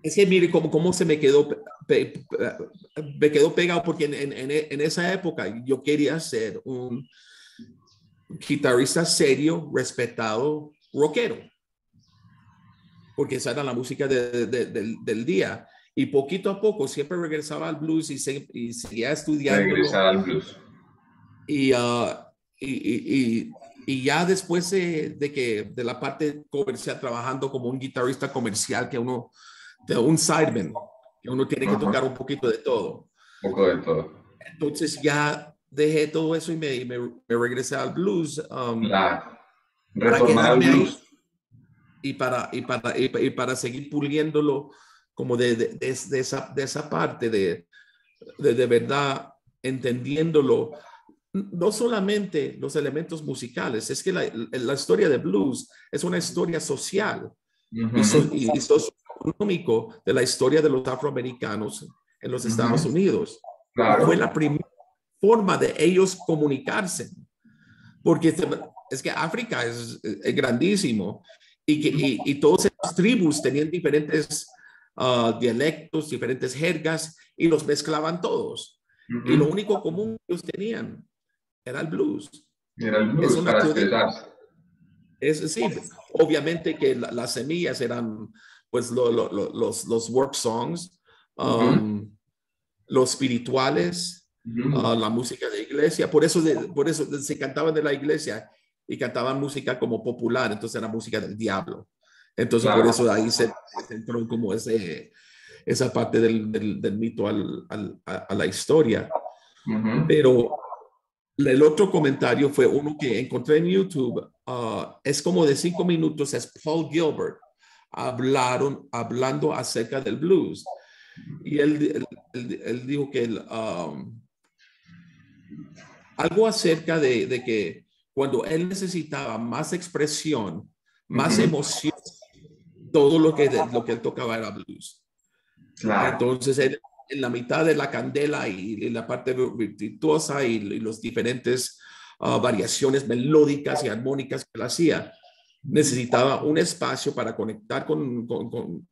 es que mire cómo se me quedó, me quedó pegado porque en esa época yo quería ser un guitarrista serio, respetado, rockero. porque esa era la música del día. Y poquito a poco siempre regresaba al blues y seguía estudiándolo. Regresar al blues. Y, y ya después de la parte comercial, trabajando como un guitarrista comercial, de un sideman, que uno tiene que tocar un poquito de todo. Un poco de todo. Entonces ya dejé todo eso y me regresé al blues. Para Retornar al quedarme ahí blues. y para seguir puliéndolo como de esa parte de verdad, entendiéndolo, no solamente los elementos musicales, es que la historia de blues es una historia social y socioeconómico de la historia de los afroamericanos en los Estados Unidos. Y Claro. fue la primera forma de ellos comunicarse, porque es que África es grandísimo y todas esas tribus tenían diferentes dialectos, diferentes jergas y los mezclaban todos. Y lo único común que ellos tenían era el blues. Era el blues Eso para nació expresarse. sí, obviamente que las semillas eran pues los work songs, los espirituales, la música de iglesia. Por eso se cantaban de la iglesia y cantaban música como popular, entonces era música del diablo. Entonces Claro. por eso ahí se entró como esa parte del mito a la historia. Pero el otro comentario fue uno que encontré en YouTube. Es como de 5 minutos. Es Paul Gilbert hablando acerca del blues. Y él dijo que algo acerca de que cuando él necesitaba más expresión, más emoción, todo lo que él tocaba era blues. Claro. Entonces él, en la mitad de la candela y la parte virtuosa y los diferentes variaciones melódicas y armónicas que él hacía, necesitaba un espacio para conectar con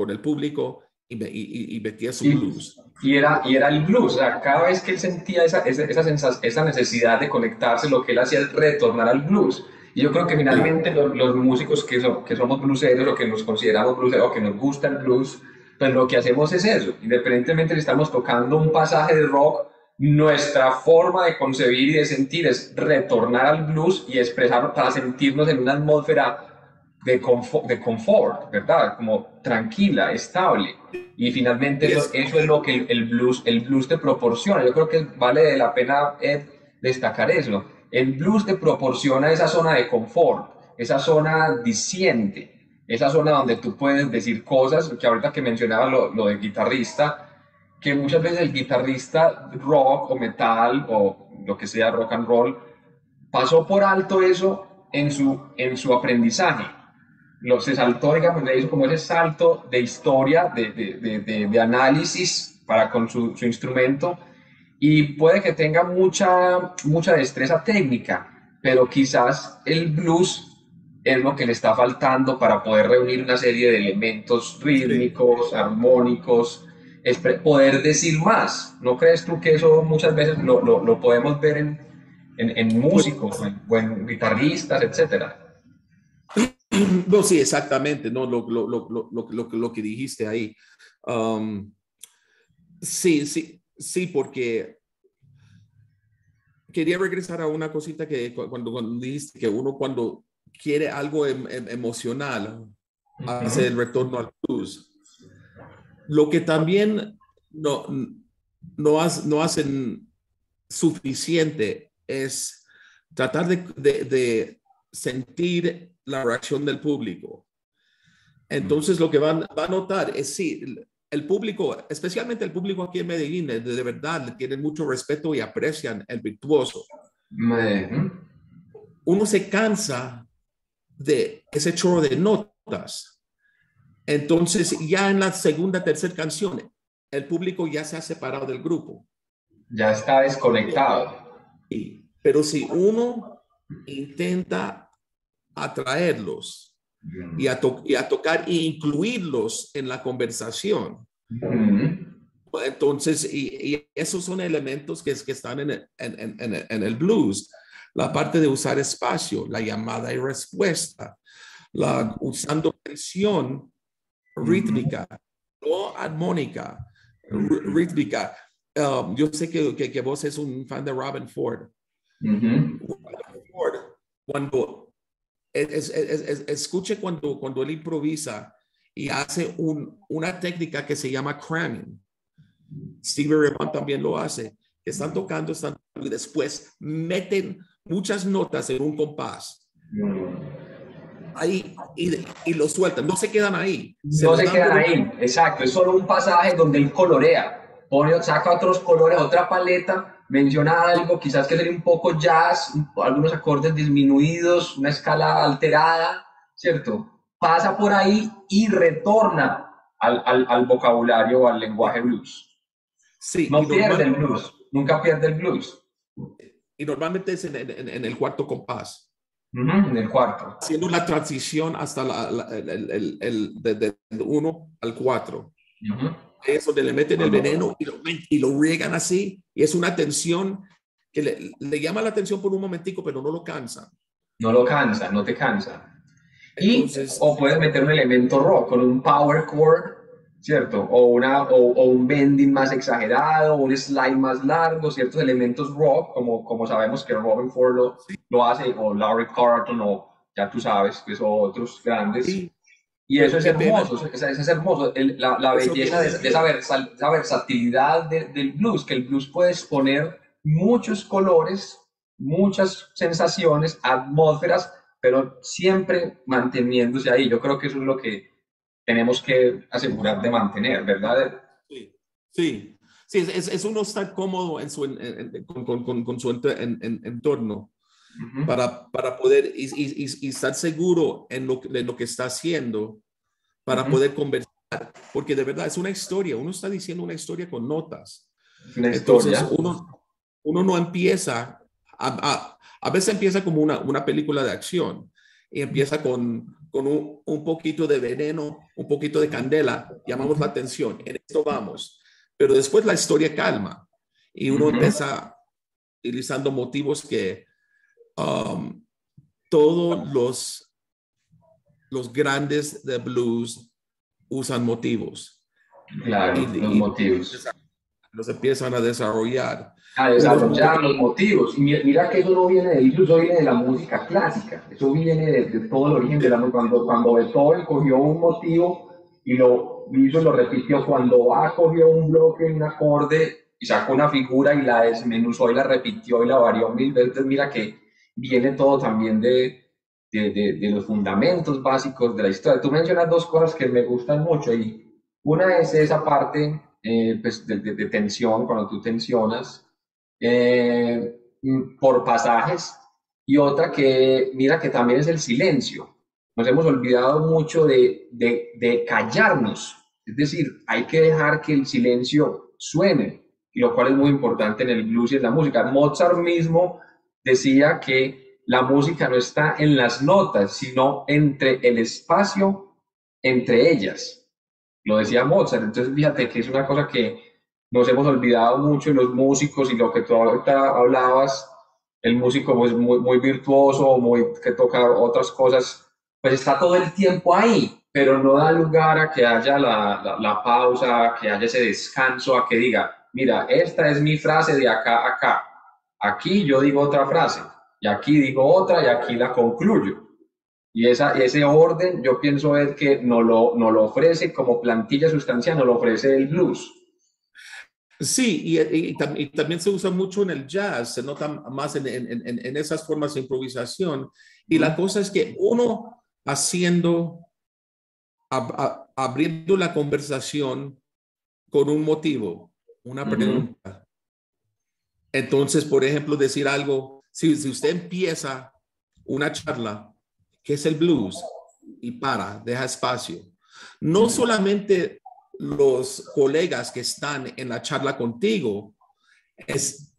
el público y metía su blues. Y era el blues, o sea, cada vez que él sentía esa necesidad de conectarse, lo que él hacía es retornar al blues. Y yo creo que finalmente los músicos que somos blueseros o que nos consideramos blueseros o que nos gusta el blues, pues lo que hacemos es eso. Independientemente si estamos tocando un pasaje de rock, nuestra forma de concebir y de sentir es retornar al blues y expresarlo para sentirnos en una atmósfera de confort, ¿verdad? Como tranquila, estable. Y finalmente eso es lo que el blues te proporciona. Yo creo que vale la pena destacar eso. El blues te proporciona esa zona de confort, esa zona diciente, esa zona donde tú puedes decir cosas, que ahorita que mencionaba lo de guitarrista, que muchas veces el guitarrista rock o metal o lo que sea rock and roll pasó por alto eso en su aprendizaje. Se saltó, digamos, le hizo como ese salto de historia, de análisis para con su instrumento, y puede que tenga mucha destreza técnica, pero quizás el blues es lo que le está faltando para poder reunir una serie de elementos rítmicos, armónicos, poder decir más. ¿No crees tú que eso muchas veces lo podemos ver en músicos o en guitarristas, etcétera? No, sí, exactamente, no, lo que dijiste ahí. Sí, porque quería regresar a una cosita que cuando dijiste que uno cuando quiere algo emocional, hace el retorno al blues. Lo que también no hacen suficiente es tratar de sentir la reacción del público. Entonces lo que van a notar es sí, el público, especialmente el público aquí en Medellín, de verdad le tienen mucho respeto y aprecian el virtuoso. Uno se cansa de ese chorro de notas. Entonces ya en la segunda, tercera canción, el público ya se ha separado del grupo. Ya está desconectado. Pero si uno intenta atraerlos y a tocar e incluirlos en la conversación, entonces, y esos son elementos que están en el blues. La parte de usar espacio, la llamada y respuesta, usando tensión rítmica, no armónica, rítmica. Yo sé que vos es un fan de Robben Ford. Robben Ford, cuando escuche cuando él improvisa y hace una técnica que se llama cramming. Stevie Ray Vaughan también lo hace. Están tocando y después meten muchas notas en un compás. Ahí y lo sueltan, no se quedan ahí. No se quedan ahí, exacto. Es solo un pasaje donde él colorea, saca otros colores, otra paleta, menciona algo, quizás que sería un poco jazz, algunos acordes disminuidos, una escala alterada, ¿cierto? Pasa por ahí y retorna al vocabulario o al lenguaje blues. Sí, no pierde el blues, nunca pierde el blues. Y normalmente es en el cuarto compás. En el cuarto. Haciendo la transición hasta del 1 al 4. Es donde le meten el veneno y lo riegan así. Y es una tensión que le llama la atención por un momentico, pero no lo cansa. No lo cansa, no te cansa. Entonces, o puedes meter un elemento rock con un power chord, ¿cierto? O un bending más exagerado, un slide más largo, ciertos elementos rock, como sabemos que Robben Ford lo hace, o Larry Carlton, o ya tú sabes, que son otros grandes. Sí, y eso es hermoso, eso es hermoso, la belleza de esa versatilidad del blues, que el blues puede exponer muchos colores, muchas sensaciones, atmósferas, pero siempre manteniéndose ahí. Yo creo que eso es lo que tenemos que asegurar de mantener, ¿verdad? Sí, es uno estar cómodo con su entorno para poder y estar seguro en lo que está haciendo para poder conversar, porque de verdad es una historia, uno está diciendo una historia con notas. Entonces uno no empieza, a veces empieza como una película de acción y empieza con un poquito de veneno, un poquito de candela, llamamos la atención, en esto vamos, pero después la historia calma y uno empieza utilizando motivos que todos los grandes de blues usan motivos. Claro, los motivos. Los empiezan a desarrollar. A desarrollar los motivos. Y mira que eso no viene del blues, eso viene de la música clásica. Eso viene de todo el origen de la música. Cuando Beethoven cogió un motivo y lo hizo y lo repitió, cuando Bach cogió un bloque, un acorde y sacó una figura y la desmenuzó y la repitió y la varió 1000 veces, mira que viene todo también de los fundamentos básicos de la historia. Tú mencionas dos cosas que me gustan mucho y una es esa parte pues de tensión, cuando tú tensionas por pasajes, y otra que mira que también es el silencio. Nos hemos olvidado mucho de callarnos, es decir, hay que dejar que el silencio suene, lo cual es muy importante en el blues y en la música. Mozart mismo decía que la música no está en las notas, sino entre el espacio entre ellas. Lo decía Mozart. Entonces fíjate que es una cosa que nos hemos olvidado mucho en los músicos, y lo que tú ahorita hablabas, el músico pues muy virtuoso, que toca otras cosas, pues está todo el tiempo ahí, pero no da lugar a que haya la pausa, que haya ese descanso, a que diga, mira, esta es mi frase de acá a acá, aquí yo digo otra frase, y aquí digo otra, y aquí la concluyo. Y ese orden, yo pienso es que no lo ofrece como plantilla sustancial, no lo ofrece el blues. Sí, y también se usa mucho en el jazz, se nota más en esas formas de improvisación. Y la cosa es que uno abriendo la conversación con un motivo, una pregunta. Entonces, por ejemplo, decir algo, si usted empieza una charla, ¿qué es el blues? Y deja espacio. No solamente los colegas que están en la charla contigo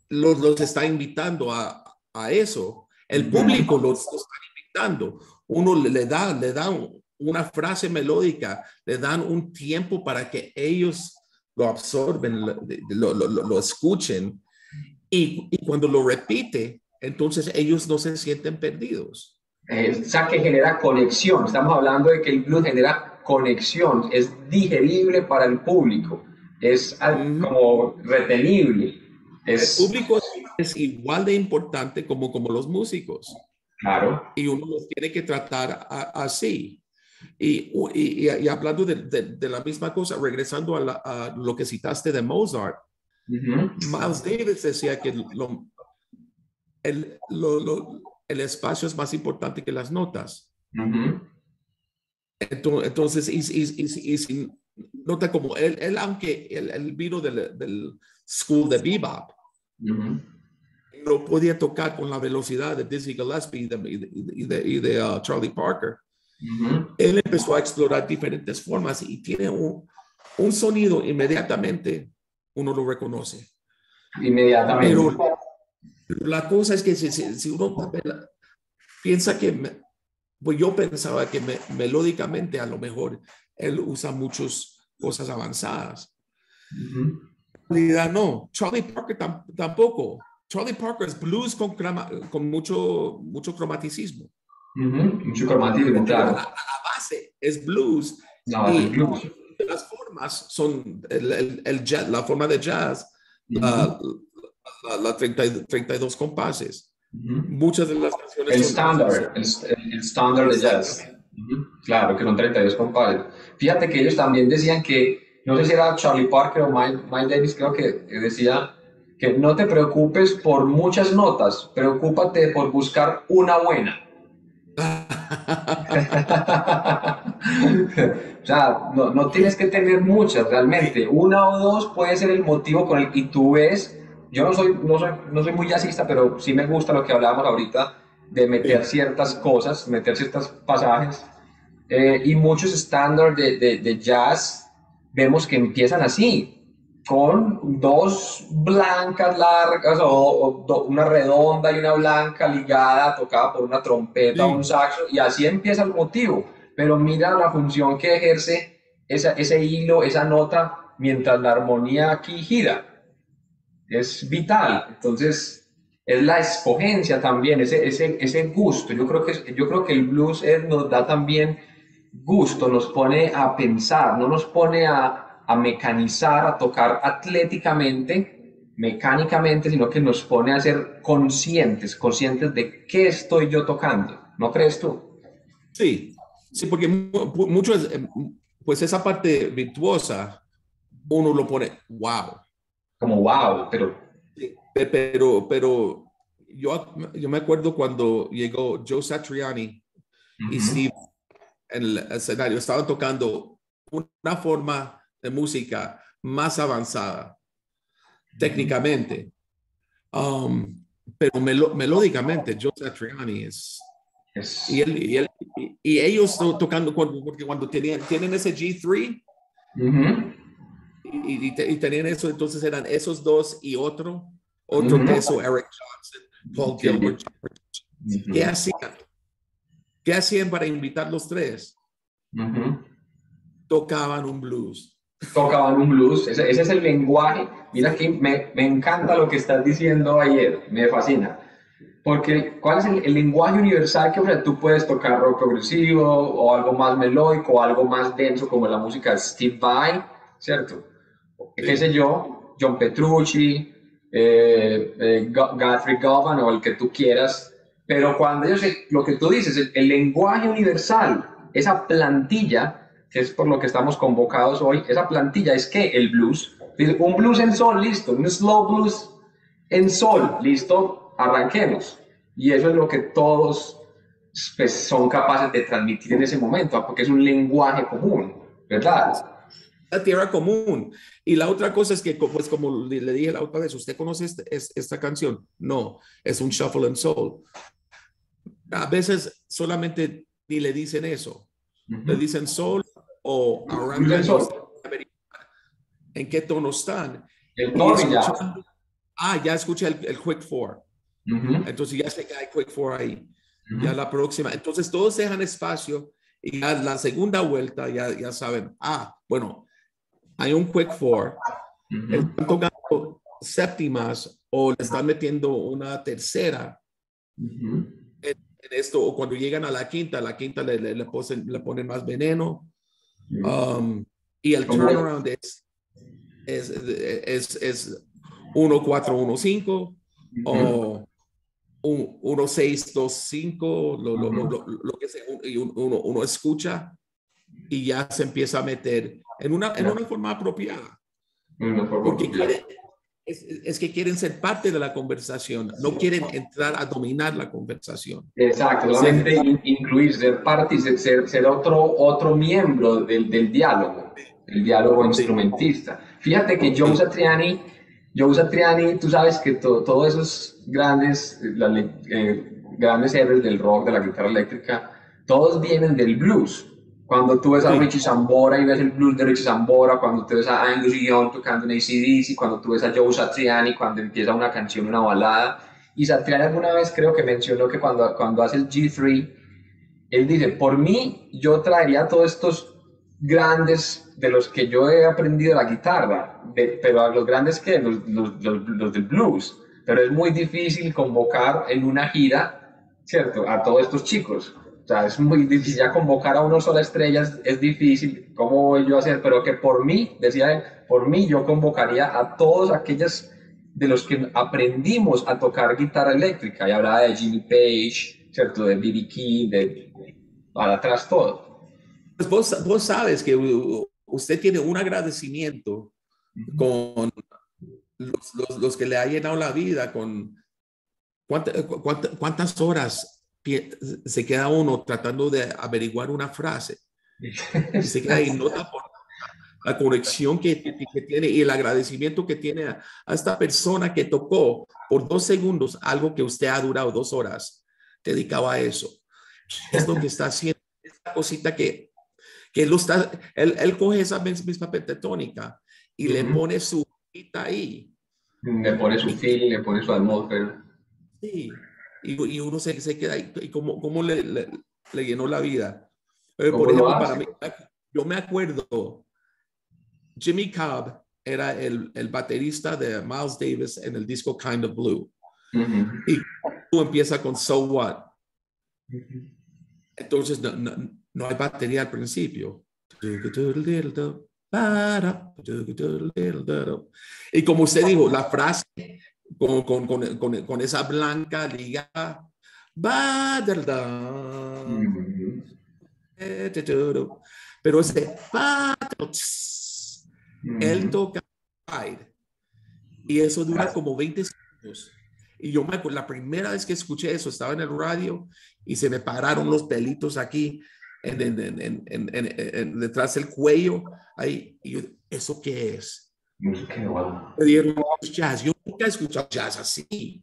los está invitando a eso. El público los está invitando. Uno le da una frase melódica, le dan un tiempo para que ellos lo absorben, lo escuchen. Y cuando lo repite, entonces ellos no se sienten perdidos. O sea, que genera conexión. Estamos hablando de que el blues genera conexión, es digerible para el público, es Ujú. como retenible. El Es público es igual de importante como los músicos claro. y uno los tiene que tratar así. Y hablando de la misma cosa, regresando a lo que citaste de Mozart, Ujú, Miles Davis decía que el espacio es más importante que las notas. ujú, Entonces, y si nota como aunque él vino del school de bebop, ujú, no podía tocar con la velocidad de Dizzy Gillespie y de Charlie Parker. ujú. Él empezó a explorar diferentes formas y tiene un sonido inmediatamente, uno lo reconoce. Inmediatamente. Pero la cosa es que si uno piensa que, pues yo pensaba que melódicamente a lo mejor él usa muchas cosas avanzadas. Ujú, En realidad no, Charlie Parker tampoco. Charlie Parker es blues con mucho cromaticismo. ujú. Mucho cromatismo, Pero claro. la base es blues No, es el y blues. las formas son la forma de jazz, Ujú, la 32 compases. ujú. Muchas de las canciones El son estándar, el estándar de jazz. exactamente. Ujú, claro, que son 32 compases. Fíjate que ellos también decían que, no sé si era Charlie Parker o Miles Davis, creo que decía que no te preocupes por muchas notas, preocúpate por buscar una buena. O sea, no tienes que tener muchas realmente. Una o dos puede ser el motivo con el que tú ves. Yo no soy muy jazzista, pero sí me gusta lo que hablábamos ahorita de meter Sí. ciertas cosas, meter ciertos pasajes. Y muchos estándares de jazz vemos que empiezan así, con dos blancas largas o una redonda y una blanca ligada, tocada por una trompeta o un Sí, saxo, y así empieza el motivo. Pero mira la función que ejerce ese hilo, esa nota, mientras la armonía aquí gira. Es vital. Entonces, es la escogencia también, ese gusto. Yo creo que el blues nos da también gusto, nos pone a pensar, no nos pone a mecanizar, a tocar atléticamente, mecánicamente, sino que nos pone a ser conscientes de qué estoy yo tocando. ¿No crees tú? sí, porque mucho es, pues esa parte virtuosa, uno lo pone, wow. Como wow, pero... Sí. Pero yo me acuerdo cuando llegó Joe Satriani y Ujú, Steve en el escenario, estaban tocando una forma de música más avanzada ujú. técnicamente, um, pero melódicamente Joe Satriani es... Y, Es, él, y, él, y ellos tocando, porque cuando tienen ese G3 ujú, y tenían eso, entonces eran esos dos y otro ujú. peso, Eric Johnson, Paul Sí, Gilbert. ¿Qué ujú, hacían? ¿Qué hacían para invitar los tres? ujú. Tocaban un blues. Tocaban un blues, ese es el lenguaje. Mira aquí, me encanta lo que estás diciendo ayer, me fascina. Porque, ¿cuál es el lenguaje universal que ofrece? Tú puedes tocar rock progresivo o algo más melódico o algo más denso como la música de Steve Vai, ¿cierto? Qué sé Sí, yo, John Petrucci, Guthrie Govan o el que tú quieras. Pero cuando ellos, lo que tú dices, el lenguaje universal, esa plantilla, que es por lo que estamos convocados hoy, esa plantilla es que el blues, un blues en sol, listo, un slow blues en sol, sí. listo, arranquemos. Y eso es lo que todos pues, son capaces de transmitir en ese momento, porque es un lenguaje común, ¿verdad? La tierra común. Y la otra cosa es que, pues como le dije la otra vez, ¿usted conoce esta canción? No, es un shuffle and soul. A veces solamente ni le dicen eso. Uh Le -huh. dicen soul o Blues en arrancan y sol. usted sabe en qué tono están. El Y tono y ya. escuchando, ya escuché el quick four. Uh -huh. Entonces ya sé que hay quick four ahí. Uh Ya -huh. la próxima. Entonces todos dejan espacio y ya la segunda vuelta ya saben, bueno, hay un quick four, Uh -huh. están tocando séptimas o le están metiendo una tercera. Uh -huh. en esto, o cuando llegan a la quinta le ponen más veneno. Y el Como, turnaround es 1-4-1-5 o 1-6-2-5, lo que sea, y uno escucha y ya se empieza a meter en una forma apropiada, una forma porque apropiada. es que quieren ser parte de la conversación, no quieren entrar a dominar la conversación. Exacto, solamente incluir, ser parte y ser otro miembro del el diálogo Sí, instrumentista. Fíjate que sí, Joe Satriani, tú sabes que todos esos grandes héroes del rock, de la guitarra eléctrica, todos vienen del blues. Cuando tú ves a sí. Richie Sambora y ves el blues de Richie Sambora, cuando tú ves a Angus Young tocando en AC/DC, cuando tú ves a Joe Satriani cuando empieza una canción, una balada, y Satriani alguna vez creo que mencionó que cuando hace el G3, él dice, por mí yo traería a todos estos grandes de los que yo he aprendido la guitarra, pero a los grandes que los del blues, pero es muy difícil convocar en una gira, ¿cierto? A todos estos chicos. O sea, es muy difícil ya convocar a una sola estrella, es difícil, ¿cómo voy yo a hacer? Pero que por mí, decía él, por mí yo convocaría a todos aquellos de los que aprendimos a tocar guitarra eléctrica, y hablaba de Jimmy Page, ¿cierto? De B.B. King, para atrás todo. Pues vos sabes que usted tiene un agradecimiento con los que le ha llenado la vida, con cuántas horas se queda uno tratando de averiguar una frase y se queda ahí, nota por la conexión que tiene y el agradecimiento que tiene a esta persona que tocó por 2 segundos algo que usted ha durado 2 horas dedicado a eso. Es lo que está haciendo, esta cosita que él coge esa misma pentatónica y le pone su hojita ahí. Le pone su Y, feeling, le pone su atmósfera. sí, y uno se queda ahí, y cómo le llenó la vida. Por ¿Cómo lo ejemplo, para hace? mí, yo me acuerdo, Jimmy Cobb era el baterista de Miles Davis en el disco Kind of Blue. Y tú empieza con So What. Entonces no hay batería al principio. Y como usted dijo, la frase con esa blanca liga, pero ese, él toca y eso dura como 20 segundos. Y yo me acuerdo, la primera vez que escuché eso, estaba en el radio y se me pararon los pelitos aquí detrás del cuello. Ahí, y yo, ¿eso qué es? Qué bueno. Me dieron jazz. Yo nunca he escuchado jazz así.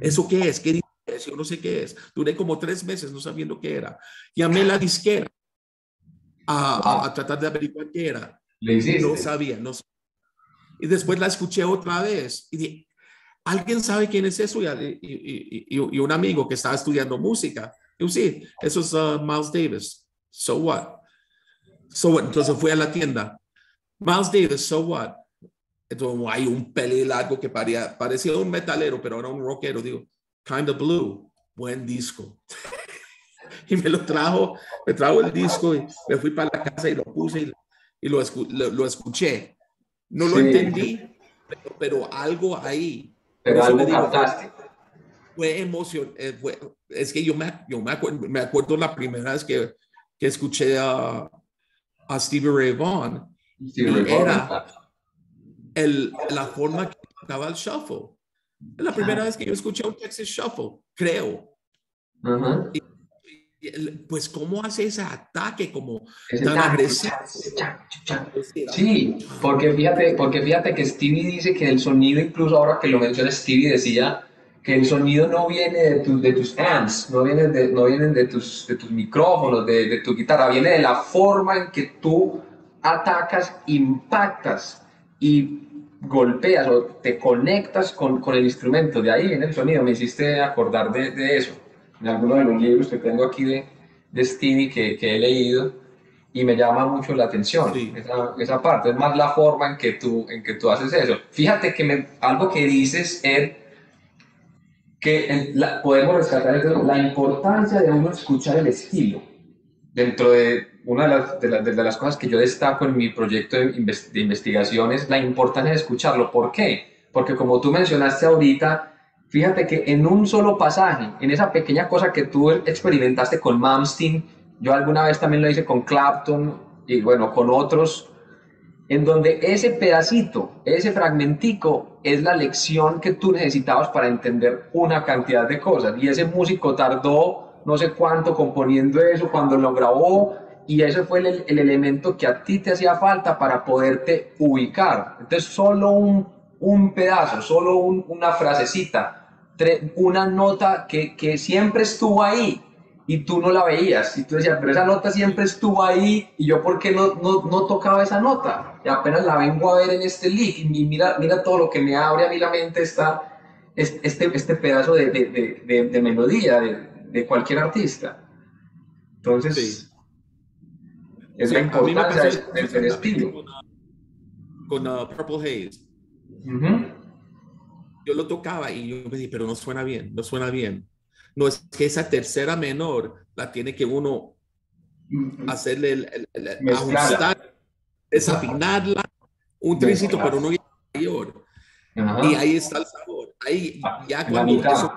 ¿Eso qué es? ¿Qué es? Yo no sé qué es. Duré como 3 meses no sabiendo qué era. Llamé a la disquera a tratar de averiguar qué era. Le No hiciste. sabía, no sabía. Y después la escuché otra vez y dije, ¿alguien sabe quién es eso? Y un amigo que estaba estudiando música. Yo sí, eso es Miles Davis. So what? So what? Entonces fui a la tienda. Miles Davis, so what? Entonces hay un peli largo que parecía un metalero, pero era un rockero. Digo, Kind of Blue, buen disco. Y me trajo el disco y me fui para la casa y lo puse y lo escuché. No lo Sí, entendí, pero algo ahí. Por pero eso le algo digo, fantástico. fue emoción. Es que me acuerdo la primera vez que escuché a Stevie Ray Vaughan Sí, y era recuerdo. la forma que tocaba el shuffle. Es la primera vez que yo escuché un Texas Shuffle, creo. Ajá. Pues cómo hace ese ataque como Ese tan tan, agresivo. sí, porque fíjate que Stevie dice que el sonido, incluso ahora que lo menciona Stevie, decía que el sonido no viene de tus amps, no vienen de tus micrófonos, de tu guitarra, viene de la forma en que tú atacas, impactas y golpeas o te conectas con el instrumento. De ahí viene el sonido. Me hiciste acordar de eso, en alguno de los libros que tengo aquí de Stevie que he leído y me llama mucho la atención Sí, esa parte, es más la forma en que tú haces eso. Fíjate que algo que dices, Ed, podemos rescatar la importancia de uno escuchar el estilo. Dentro de una de las cosas que yo destaco en mi proyecto de investigación es la importancia de escucharlo. ¿Por qué? Porque como tú mencionaste ahorita, fíjate que en un solo pasaje, en esa pequeña cosa que tú experimentaste con Malmsteen, yo alguna vez también lo hice con Clapton y bueno, con otros, en donde ese pedacito, ese fragmentico, es la lección que tú necesitabas para entender una cantidad de cosas. Y ese músico tardó no sé cuánto componiendo eso cuando lo grabó, y ese fue el elemento que a ti te hacía falta para poderte ubicar. Entonces, solo un pedazo, solo una frasecita, una nota que siempre estuvo ahí, y tú no la veías, y tú decías, pero esa nota siempre estuvo ahí, y yo por qué no tocaba esa nota, y apenas la vengo a ver en este lick, y mira todo lo que me abre a mí la mente este pedazo de melodía de cualquier artista. Sí, Entonces, es la sí, a mí me importancia pasó del exactamente estilo. con Purple Haze. Uh -huh. Yo lo tocaba y yo me dije, pero no suena bien, no suena bien. No es que esa tercera menor la tiene que uno hacerle Mezclarla. ajustar, desafinarla, un trencito, Mezclar. pero no mayor. Y Ajá. ahí está el sabor. Ahí ya En la cuando eso, mitad.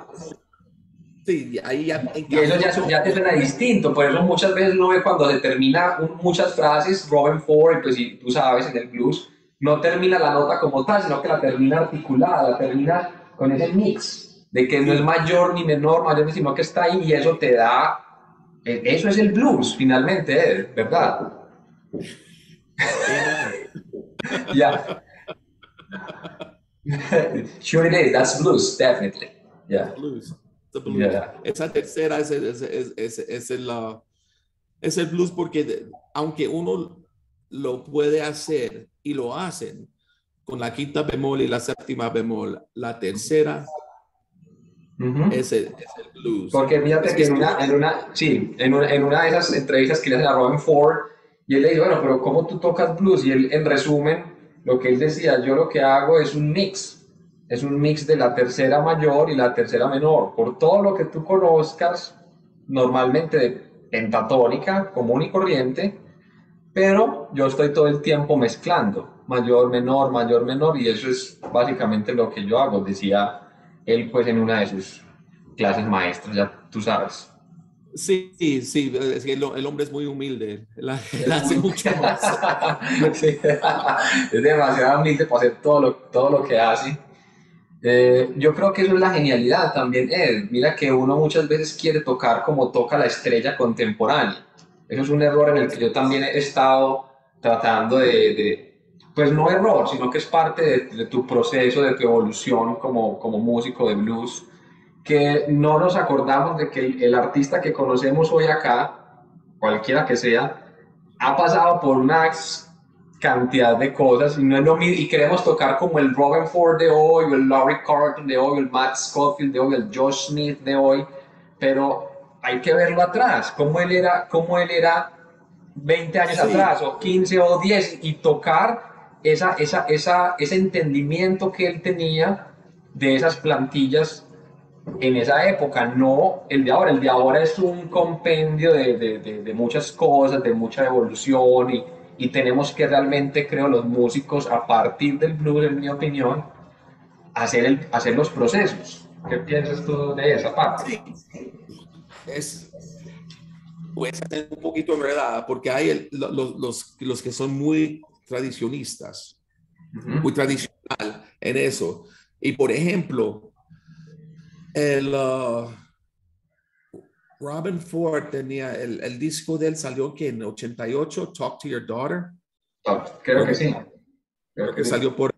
sí, ahí ya Y eso encajó todo. ya te suena distinto, por eso muchas veces uno ve cuando se termina muchas frases, Robin Ford, pues si tú sabes, en el blues, no termina la nota como tal, sino que la termina articulada, la termina con ese mix, de que no es Sí. mayor ni menor, mayor, sino que está ahí y eso te da, eso es el blues, finalmente, ¿verdad? Amen. Ya. Yeah. Sure it is, that's blues, definitely. It's Yeah. blues. It's a blues. Yeah. Esa tercera es el blues porque aunque uno lo puede hacer y lo hacen con la quinta bemol y la séptima bemol, la tercera Uh -huh. es el blues. Porque Es fíjate que que es como, sí, en una de esas entrevistas que le hacen a Robin Ford, y él le dice, bueno, pero ¿cómo tú tocas blues? Y él, en resumen, lo que él decía, yo lo que hago es un mix de la tercera mayor y la tercera menor, por todo lo que tú conozcas, normalmente de pentatónica, común y corriente, pero yo estoy todo el tiempo mezclando, mayor, menor, y eso es básicamente lo que yo hago, decía él pues en una de sus clases maestras, ya tú sabes. sí, sí, es que el hombre es muy humilde, él Es hace muy... mucho más. sí. Es demasiado humilde para hacer todo lo que hace. Yo creo que eso es la genialidad también, Ed. Mira que uno muchas veces quiere tocar como toca la estrella contemporánea. Eso es un error en el que yo también he estado tratando pues no error, sino que es parte de tu proceso, de tu evolución como músico de blues, que no nos acordamos de que el artista que conocemos hoy acá, cualquiera que sea, ha pasado por una cantidad de cosas y no es lo mismo, y queremos tocar como el Robin Ford de hoy, o el Larry Carlton de hoy, o el Matt Scofield de hoy, el Josh Smith de hoy, pero hay que verlo atrás, cómo él era 20 años Sí, atrás, o 15 o 10, y tocar ese entendimiento que él tenía de esas plantillas en esa época, no el de ahora. El de ahora es un compendio de muchas cosas, de mucha evolución, y tenemos que realmente, creo, los músicos, a partir del blues, en mi opinión, hacer los procesos. ¿Qué piensas tú de esa parte? sí, es, pues, un poquito enredada porque hay los que son muy tradicionistas, Uh -huh. muy tradicional en eso. Y por ejemplo, el Robin Ford tenía el disco de él salió que en 88, Talk to Your Daughter, Creo creo que que, sí, creo creo que que sí. salió por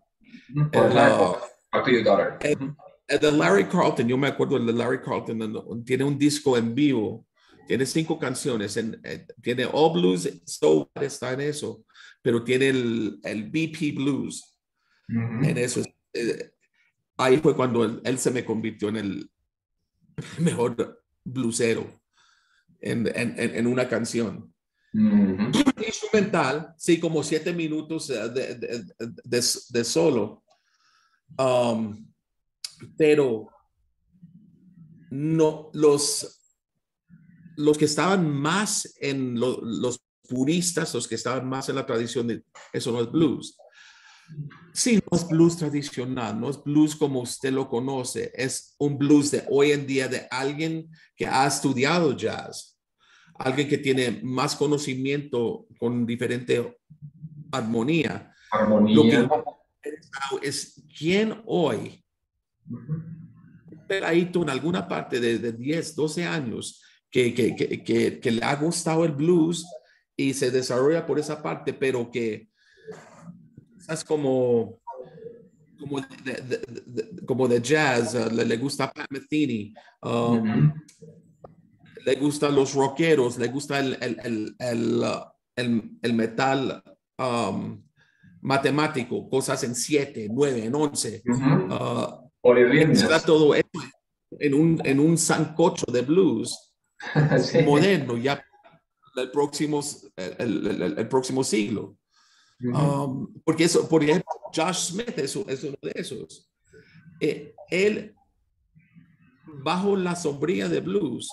Por el, esa época, Talk to Your Daughter. Uh -huh. el de Larry Carlton. Yo me acuerdo el de Larry Carlton, tiene un disco en vivo, tiene 5 canciones, tiene All Blues, So está en eso, pero tiene el BP Blues Uh en -huh. eso. Ahí fue cuando él se me convirtió en el mejor bluesero en una canción. Uh -huh. Instrumental, sí, como 7 minutos de solo, um, pero no, los que estaban más en los puristas, los que estaban más en la tradición de eso no es blues. Sí, no es blues tradicional, no es blues como usted lo conoce, es un blues de hoy en día de alguien que ha estudiado jazz, alguien que tiene más conocimiento con diferente armonía. Lo que Armonía. yo he pensado es quién hoy, peladito en alguna parte de 10, 12 años, que le ha gustado el blues y se desarrolla por esa parte, pero que es como de jazz, le gusta Pat Metheny, Ujú, le gustan los rockeros, le gusta el metal matemático, cosas en 7, 9, en 11. ujú. Uh, Mezcla Polirritmios. todo eso en un sancocho de blues Sí. moderno ya el próximo, el próximo siglo. Ujú, Porque eso, por ejemplo, Josh Smith es uno de esos. Él, bajo la sombría de blues,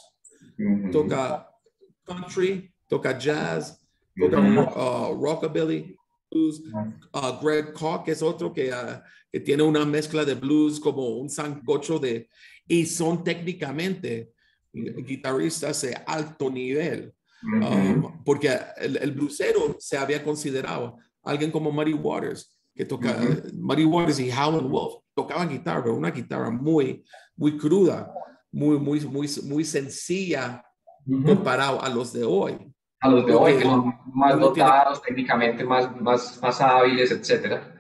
ujú, toca country, toca jazz, toca ujú. rockabilly, blues. Greg Koch es otro que tiene una mezcla de blues como un sancocho de, y son técnicamente guitarristas de alto nivel. Ujú, Porque el bluesero se había considerado alguien como Muddy Waters, que toca, ujú, Muddy Waters y Howlin' Wolf tocaban guitarra, una guitarra muy, muy cruda, muy sencilla ujú. comparado a los de hoy, A los de hoy, que porque son más uno tiene que... dotados, técnicamente más hábiles, etcétera.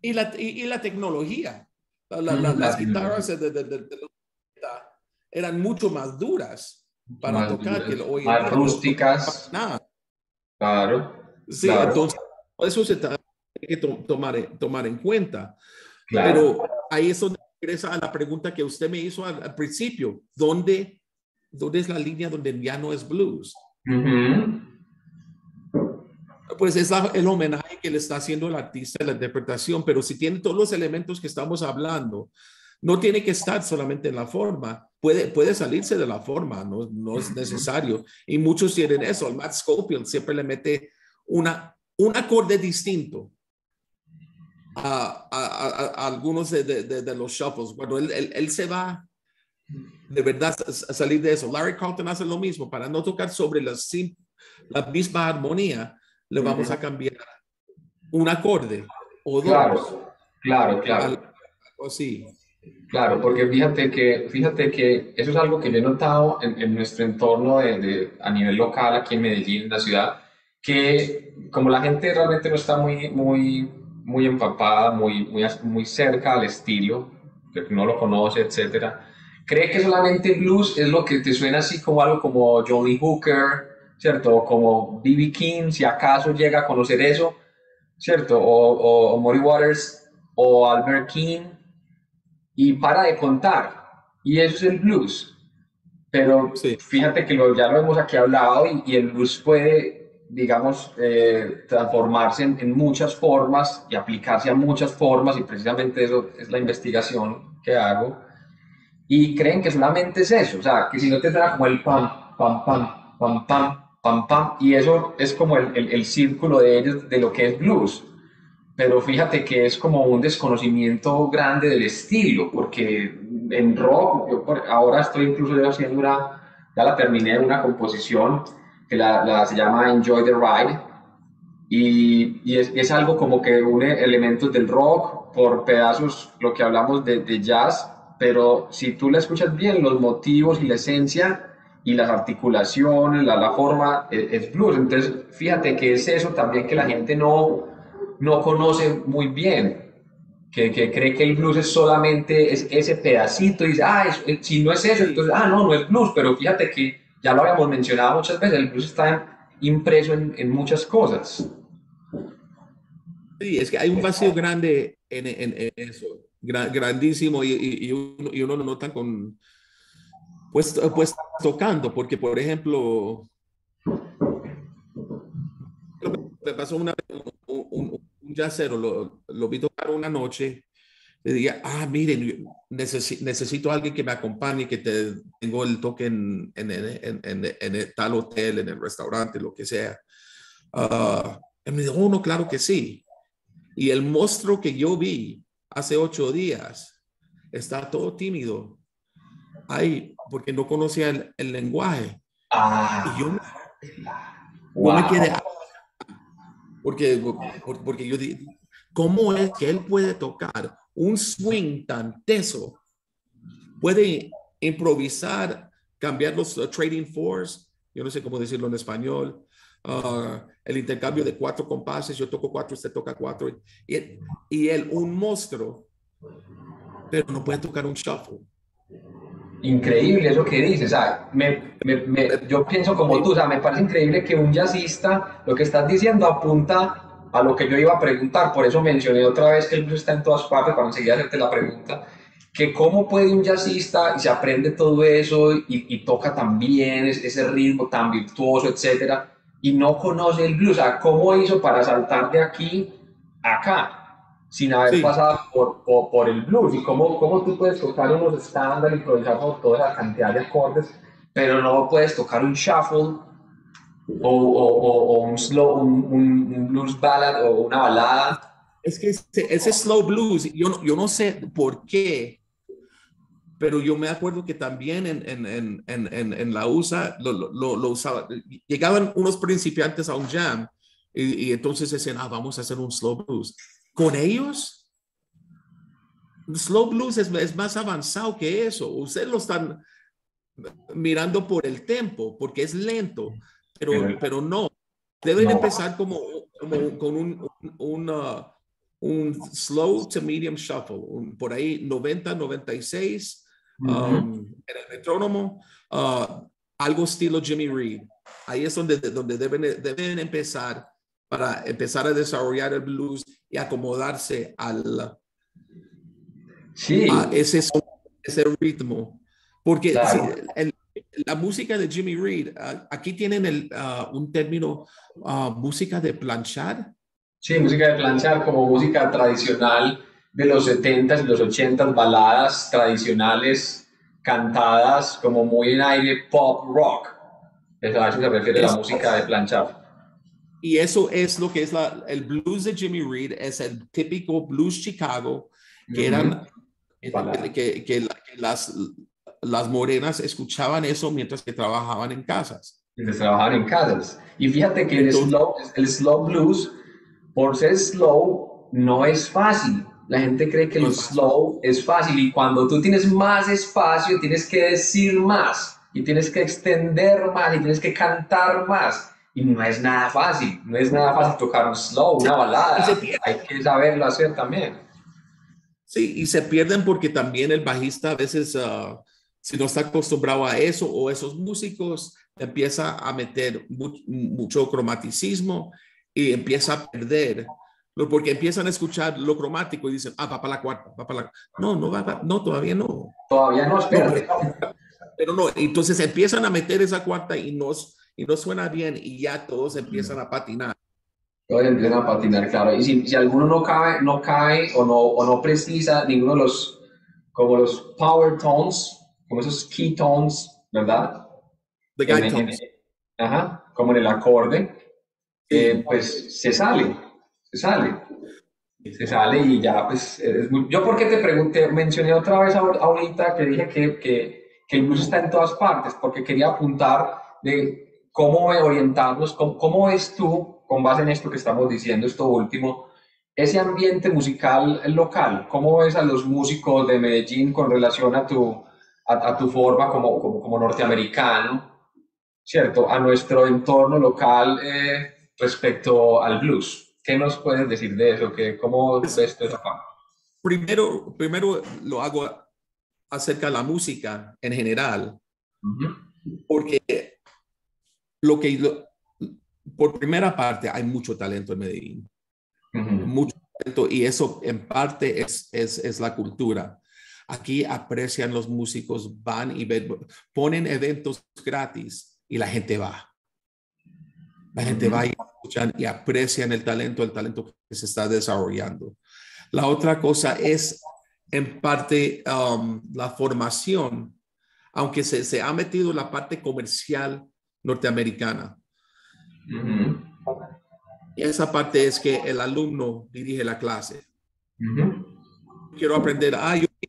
Y la tecnología. La Las guitarras tecnología, de los 70 eran mucho más duras mucho para más tocar que duras, hoy en más día. No, no rústicas, nada. claro, Sí, claro, entonces, eso se tiene que tomar en cuenta. claro. Pero ahí es donde regresa a la pregunta que usted me hizo al principio. ¿Dónde es la línea donde ya no es blues? Ujú, Pues es el homenaje que le está haciendo el artista en la interpretación, pero si tiene todos los elementos que estamos hablando, no tiene que estar solamente en la forma, puede salirse de la forma, no es necesario. Y muchos tienen eso. El Matt Schofield siempre le mete un acorde distinto a algunos de los shuffles. Bueno, él se va de verdad a salir de eso. Larry Carlton hace lo mismo, para no tocar sobre la misma armonía, le vamos ujú. a cambiar un acorde o dos, Claro, claro, claro. algo así. Claro, porque fíjate que eso es algo que yo he notado en nuestro entorno a nivel local aquí en Medellín, en la ciudad, que como la gente realmente no está muy empapada, muy cerca al estilo, que no lo conoce, etcétera, cree que solamente blues es lo que te suena así como algo como Johnny Hooker, ¿cierto? O como B.B. King, si acaso llega a conocer eso, ¿cierto? O Muddy Waters o Albert King y para de contar. Y eso es el blues. Pero Sí, fíjate que ya lo hemos aquí hablado y el blues puede, digamos, transformarse en muchas formas y aplicarse a muchas formas y precisamente eso es la investigación que hago. Y creen que solamente es eso, o sea, que si no te da como el pam, pam, pam, pam, pam, pam, pam, y eso es como el círculo de ellos de lo que es blues, pero fíjate que es como un desconocimiento grande del estilo, porque en rock, ahora estoy incluso yo haciendo ya la terminé, una composición que se llama Enjoy the Ride, y es algo como que une elementos del rock por pedazos, lo que hablamos de jazz, pero si tú la escuchas bien, los motivos y la esencia y las articulaciones, la forma, es blues. Entonces, fíjate que es eso también que la gente no conoce muy bien, que cree que el blues es solamente ese pedacito y dice, si no es eso, sí, entonces, no es blues, pero fíjate que ya lo habíamos mencionado muchas veces, el blues está impreso en muchas cosas. sí, es que hay un vacío grande en eso, grandísimo, y uno lo nota pues tocando, porque por ejemplo, me pasó un jazzero, lo vi tocar una noche le diría, miren, necesito a alguien que me acompañe, que tengo el toque en el tal hotel, en el restaurante, lo que sea. Y me dijo, no, claro que sí. Y el monstruo que yo vi hace 8 días está todo tímido. Ay, porque no conocía el lenguaje. Y yo, yo me quedé, Wow. porque, porque yo dije, ¿cómo es que él puede tocar un swing tan teso? Puede improvisar, cambiar los trading fours, yo no sé cómo decirlo en español, el intercambio de 4 compases, yo toco 4, usted toca 4, y él un monstruo, pero no puede tocar un shuffle. Increíble eso que dices, o sea, yo pienso como tú, o sea, me parece increíble que un jazzista, lo que estás diciendo apunta a lo que yo iba a preguntar, por eso mencioné otra vez que el blues está en todas partes, para enseguida hacerte la pregunta, que cómo puede un jazzista y se aprende todo eso y toca tan bien ese ritmo tan virtuoso, etcétera, y no conoce el blues, o sea, cómo hizo para saltar de aquí a acá sin haber Sí, pasado por el blues y cómo tú puedes tocar unos estándares, improvisar por toda la cantidad de acordes, pero no puedes tocar un shuffle o un slow, un blues ballad o una balada. es que ese slow blues, yo no sé por qué, pero yo me acuerdo que también en la USA lo usaba. Llegaban unos principiantes a un jam y entonces decían, vamos a hacer un slow blues. Con ellos, el slow blues es más avanzado que eso. Ustedes lo están mirando por el tempo, porque es lento, Pero pero no. Deben no, empezar como con un slow to medium shuffle, por ahí 90, 96 en el metrónomo, algo estilo Jimmy Reed. Ahí es donde deben empezar para empezar a desarrollar el blues y acomodarse a sí, ese ritmo. Porque si, claro. la música de Jimmy Reed, aquí tienen un término, música de planchar. Sí, música de planchar como música tradicional de los 70s y los 80s, baladas tradicionales cantadas como muy en aire pop rock. A eso se refiere la Es, música de planchar. y eso es lo que es el blues de Jimmy Reed, es el típico blues Chicago, que Ujú. eran, que las morenas escuchaban eso mientras que trabajaban en casas. Mientras trabajaban en casas. Y fíjate que Entonces, el slow blues, por ser slow, no es fácil. La gente cree que no el es fácil. slow es fácil y cuando tú tienes más espacio, tienes que decir más y tienes que extender más y tienes que cantar más. Y no es nada fácil, no es nada fácil tocar un slow, una Y se balada. pierde. Hay que saberlo hacer también. Sí, y se pierden porque también el bajista a veces, si no está acostumbrado a eso, o esos músicos, empieza a meter mucho cromaticismo y empieza a perder, porque empiezan a escuchar lo cromático y dicen, va para la cuarta, va para la... No, no va, no, todavía no. Todavía no, No, espérate. pero no, entonces empiezan a meter esa cuarta y no suena bien y ya todos empiezan a patinar. Todos empiezan a patinar, claro. Y si alguno no cae o no precisa ninguno de los, como los power tones, como esos key tones, ¿verdad? The En, guide en- tones. ajá, como en el acorde, Sí, pues se sale, se sale y ya, pues, yo porque te pregunté, mencioné otra vez ahorita que dije que el blues está en todas partes, porque quería apuntar de cómo orientarnos, cómo ves tú, con base en esto que estamos diciendo, esto último, ese ambiente musical local, cómo ves a los músicos de Medellín con relación a tu forma como norteamericano, ¿cierto? A nuestro entorno local respecto al blues. ¿Qué nos puedes decir de eso? ¿Cómo pues, ves tú esa parte? primero lo hago acerca de la música en general, Ujú, porque lo que por primera parte hay mucho talento en Medellín, ujú. mucho talento, y eso en parte es la cultura. Aquí aprecian los músicos, van y ponen eventos gratis y la gente va. La gente va y escuchan y aprecian el talento que se está desarrollando. La otra cosa es en parte la formación, aunque se ha metido la parte comercial norteamericana. Ujú, Y esa parte es que el alumno dirige la clase. ujú. Quiero aprender,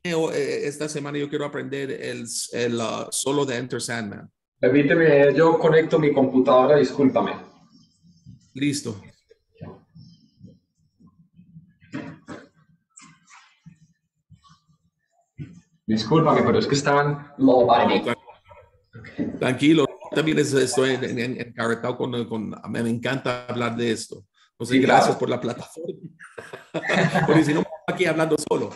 esta semana yo quiero aprender el solo de Enter Sandman. Permíteme, yo conecto mi computadora, discúlpame. Listo. Discúlpame, pero es que estaban loading. Tranquilo, también estoy encarretado me encanta hablar de esto. Entonces, Sí, gracias claro. por la plataforma, porque si no, me estoy aquí hablando solo.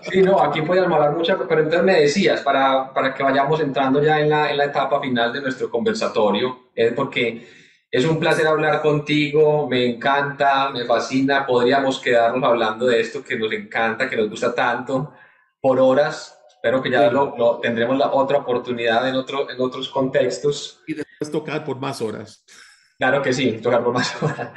Sí, no, aquí podíamos hablar mucho, pero entonces me decías, para que vayamos entrando ya en la etapa final de nuestro conversatorio, es porque es un placer hablar contigo, me encanta, me fascina, podríamos quedarnos hablando de esto que nos encanta, que nos gusta tanto, por horas. Espero que ya Sí, tendremos la otra oportunidad en otros contextos. y después tocar por más horas. Claro que sí, tocar por más horas.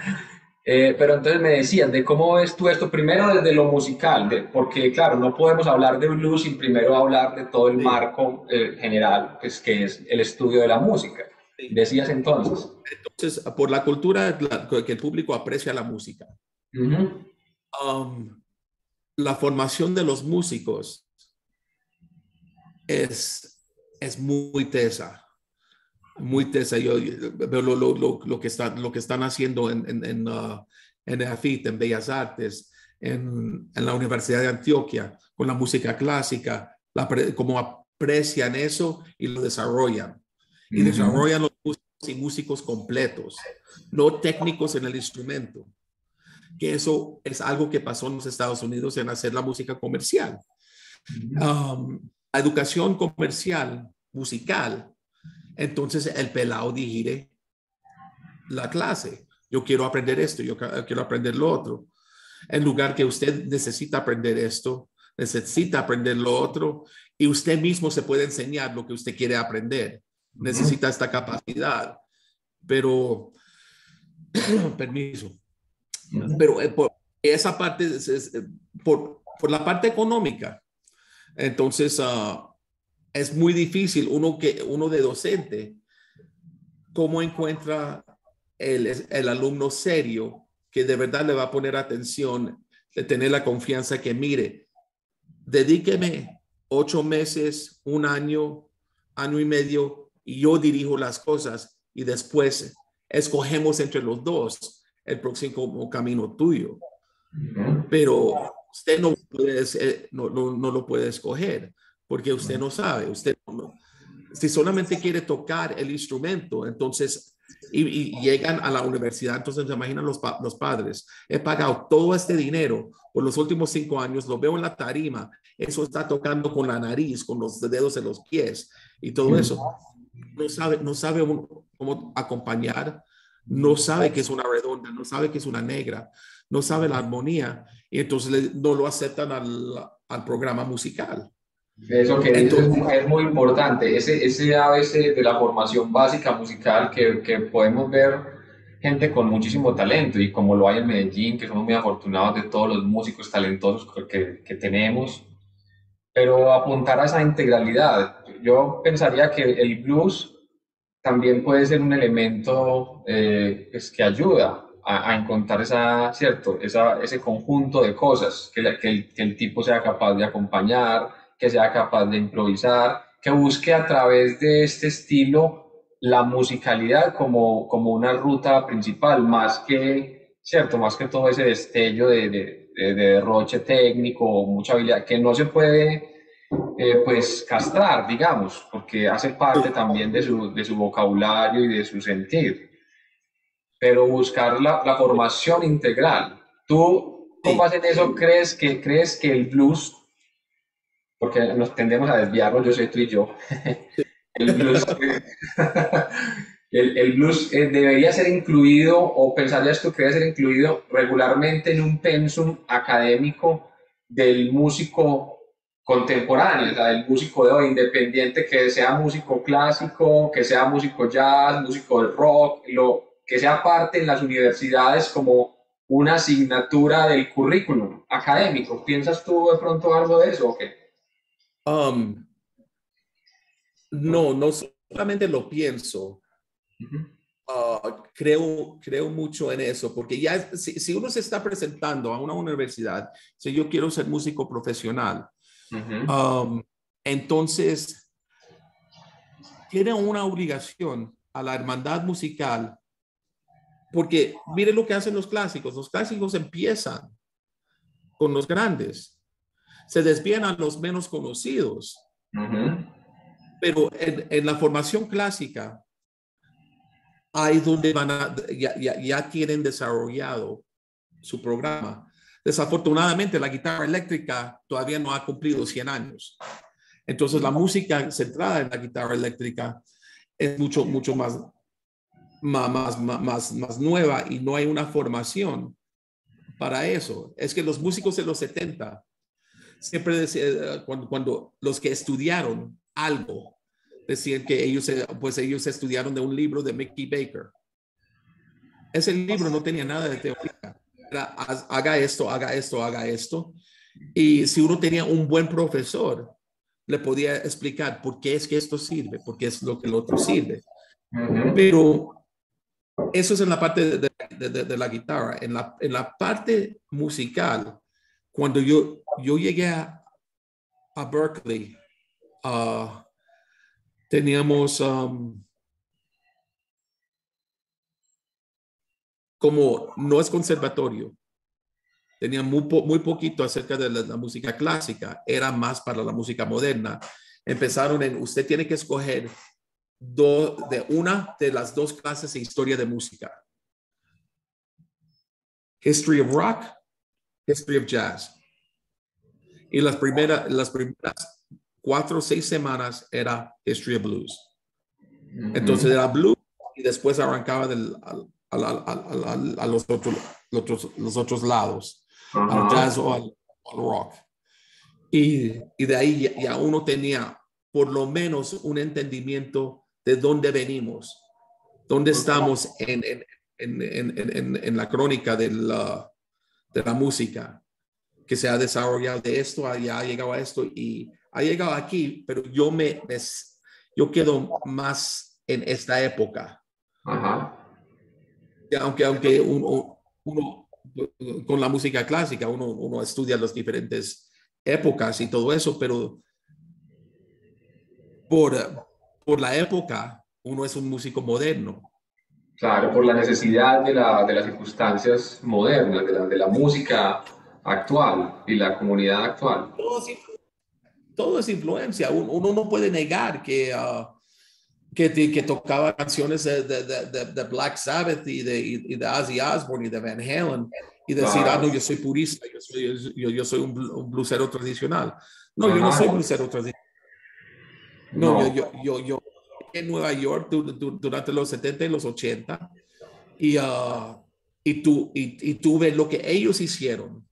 Pero entonces me decías de cómo ves tú esto, primero desde lo musical, porque claro, no podemos hablar de blues sin primero hablar de todo el Sí, marco general, pues, que es el estudio de la música. sí. Decías entonces. Entonces, por la cultura que el público aprecia la música. Ujú, Um, la formación de los músicos es, es muy tesa, muy tesa. Yo veo lo que están haciendo en EAFIT, en Bellas Artes, en la Universidad de Antioquia, con la música clásica, cómo aprecian eso y lo desarrollan. Y ujú, desarrollan los músicos y músicos completos, no técnicos en el instrumento, que eso es algo que pasó en los Estados Unidos en hacer la música comercial. La educación comercial, musical, entonces el pelado dirige la clase. Yo quiero aprender esto, quiero aprender lo otro. En lugar que usted necesita aprender esto, necesita aprender lo otro, y usted mismo se puede enseñar lo que usted quiere aprender. ujú, Necesita esta capacidad, pero, permiso, ujú. pero por esa parte, por la parte económica, entonces es muy difícil uno de docente, cómo encuentra el alumno serio que de verdad le va a poner atención, de tener la confianza que mire, dedíqueme 8 meses, un año, año y medio, y yo dirijo las cosas y después escogemos entre los dos el próximo camino tuyo. Pero usted no lo puede escoger porque usted no sabe, si solamente quiere tocar el instrumento, entonces, y llegan a la universidad, entonces se imaginan los padres, he pagado todo este dinero por los últimos 5 años, lo veo en la tarima, eso está tocando con la nariz, con los dedos en los pies y todo eso. No sabe cómo acompañar, no sabe que es una redonda, no sabe que es una negra, no sabe la armonía y entonces no lo aceptan al programa musical. Eso que dices Entonces, es muy importante, ese ABC de la formación básica musical que podemos ver gente con muchísimo talento y como lo hay en Medellín, que somos muy afortunados de todos los músicos talentosos que tenemos, pero apuntar a esa integralidad. Yo pensaría que el blues también puede ser un elemento pues, que ayuda a encontrar ese conjunto de cosas, que el tipo sea capaz de acompañar, que sea capaz de improvisar, que busque a través de este estilo la musicalidad como una ruta principal, más que todo ese destello de derroche técnico, mucha habilidad, que no se puede pues castrar, digamos, porque hace parte también de su vocabulario y de su sentir, pero buscar la formación integral. ¿Tú con sí, base en eso crees que el blues, porque nos tendemos a desviarnos, yo sé tú y yo, el blues, el blues debería ser incluido o pensarías tú que debe ser incluido regularmente en un pensum académico del músico contemporáneo, o sea, del músico de hoy, independiente que sea músico clásico, que sea músico jazz, músico de rock, que sea parte en las universidades como una asignatura del currículum académico. ¿Piensas tú de pronto algo de eso o qué? Um, no solamente lo pienso, Ujú, creo mucho en eso, porque ya si uno se está presentando a una universidad, si yo quiero ser músico profesional, ujú, um, entonces tiene una obligación a la hermandad musical, porque mire lo que hacen los clásicos empiezan con los grandes, se desvían a los menos conocidos, ujú. pero en la formación clásica, ahí donde ya tienen desarrollado su programa. Desafortunadamente, la guitarra eléctrica todavía no ha cumplido 100 años. Entonces, la música centrada en la guitarra eléctrica es mucho más nueva y no hay una formación para eso. Es que los músicos de los 70 siempre decían, cuando los que estudiaron algo, decían que ellos estudiaron de un libro de Mickey Baker. Ese libro no tenía nada de teoría. Era, haga esto, haga esto, haga esto. Y si uno tenía un buen profesor, le podía explicar por qué es que esto sirve, por qué es lo que el otro sirve. Ujú. Pero eso es en la parte de la guitarra. En la parte musical, cuando yo llegué a Berkeley, uh, teníamos como no es conservatorio, tenía muy poquito acerca de la música clásica, era más para la música moderna. Empezaron usted tiene que escoger de una de las dos clases de historia de música. History of Rock, History of Jazz. Y las primeras 4 o 6 semanas era History of Blues. Entonces Ujú. era blues y después arrancaba a los otros lados, al Ajá. jazz o al rock. Y de ahí ya uno tenía por lo menos un entendimiento de dónde venimos, dónde estamos en la crónica de la música, que se ha desarrollado de esto, ya ha llegado a esto y ha llegado aquí, pero yo quedo más en esta época. Ajá. Aunque uno con la música clásica, uno estudia las diferentes épocas y todo eso, pero por, por la época, uno es un músico moderno. Claro, por la necesidad de las circunstancias modernas, de la música actual y la comunidad actual. Todo es, todo es influencia. Uno no puede negar que tocaba canciones de Black Sabbath y de Ozzy Osbourne y de Van Halen y decir, Claro. no, yo soy purista, yo soy un blusero tradicional. No, yo no soy Ajá. blusero tradicional. No, No. yo en Nueva York durante los 70 y los 80 y, y tú ves lo que ellos hicieron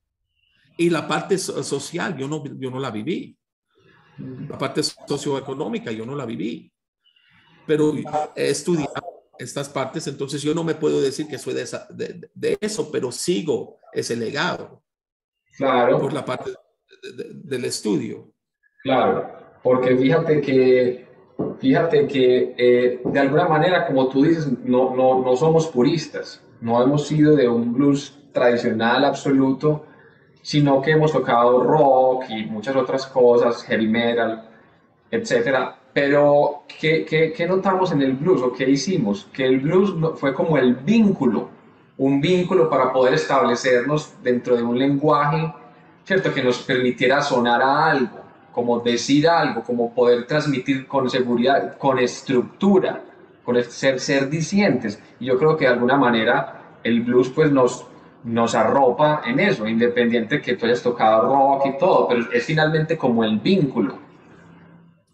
y la parte social yo no la viví. La parte socioeconómica yo no la viví, pero he estudiado estas partes, entonces yo no me puedo decir que soy de eso, pero sigo ese legado por Claro. la parte del estudio. Claro, porque fíjate que de alguna manera, como tú dices, no somos puristas, no hemos sido de un blues tradicional absoluto, sino que hemos tocado rock y muchas otras cosas, heavy metal, etcétera. Pero, ¿qué notamos en el blues o qué hicimos? Que el blues fue como el vínculo, un vínculo para poder establecernos dentro de un lenguaje, ¿cierto? Que nos permitiera sonar a algo, como decir algo, como poder transmitir con seguridad, con estructura, con ser dicientes. Y yo creo que de alguna manera el blues pues nos arropa en eso, independiente que tú hayas tocado rock y todo, pero es finalmente como el vínculo.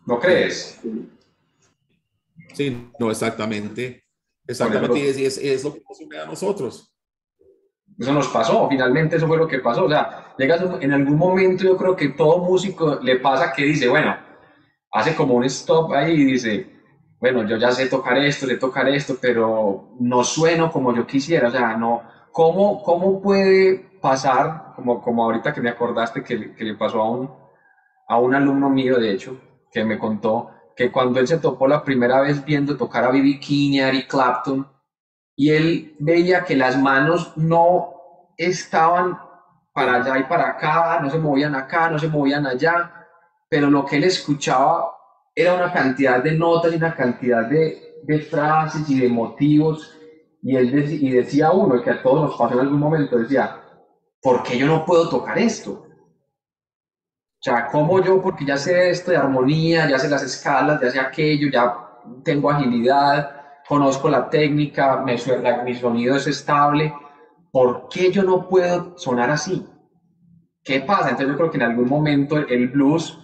¿No Sí, crees? sí, no, exactamente. Por Exactamente, y ejemplo, es lo que nos une a nosotros. eso nos pasó, finalmente eso fue lo que pasó. O sea, llegas en algún momento, yo creo que todo músico le pasa que dice, bueno, hace como un stop ahí y dice, bueno, yo ya sé tocar esto, pero no sueno como yo quisiera, o sea, ¿Cómo puede pasar, como ahorita que me acordaste que le pasó a un alumno mío, de hecho, que me contó que cuando él se topó la primera vez viendo tocar a B.B. King y a Eric Clapton, y él veía que las manos no estaban para Sí, allá y para acá, no se movían acá, no se movían allá, pero lo que él escuchaba era una cantidad de notas y una cantidad de frases y de motivos, y él y decía uno, que a todos nos pasó en algún momento, decía, ¿por qué yo no puedo tocar esto? O sea, como yo, porque ya sé esto de armonía, ya sé las escalas, ya sé aquello, ya tengo agilidad, conozco la técnica, mi sonido es estable, ¿por qué yo no puedo sonar así? ¿Qué pasa? Entonces yo creo que en algún momento el blues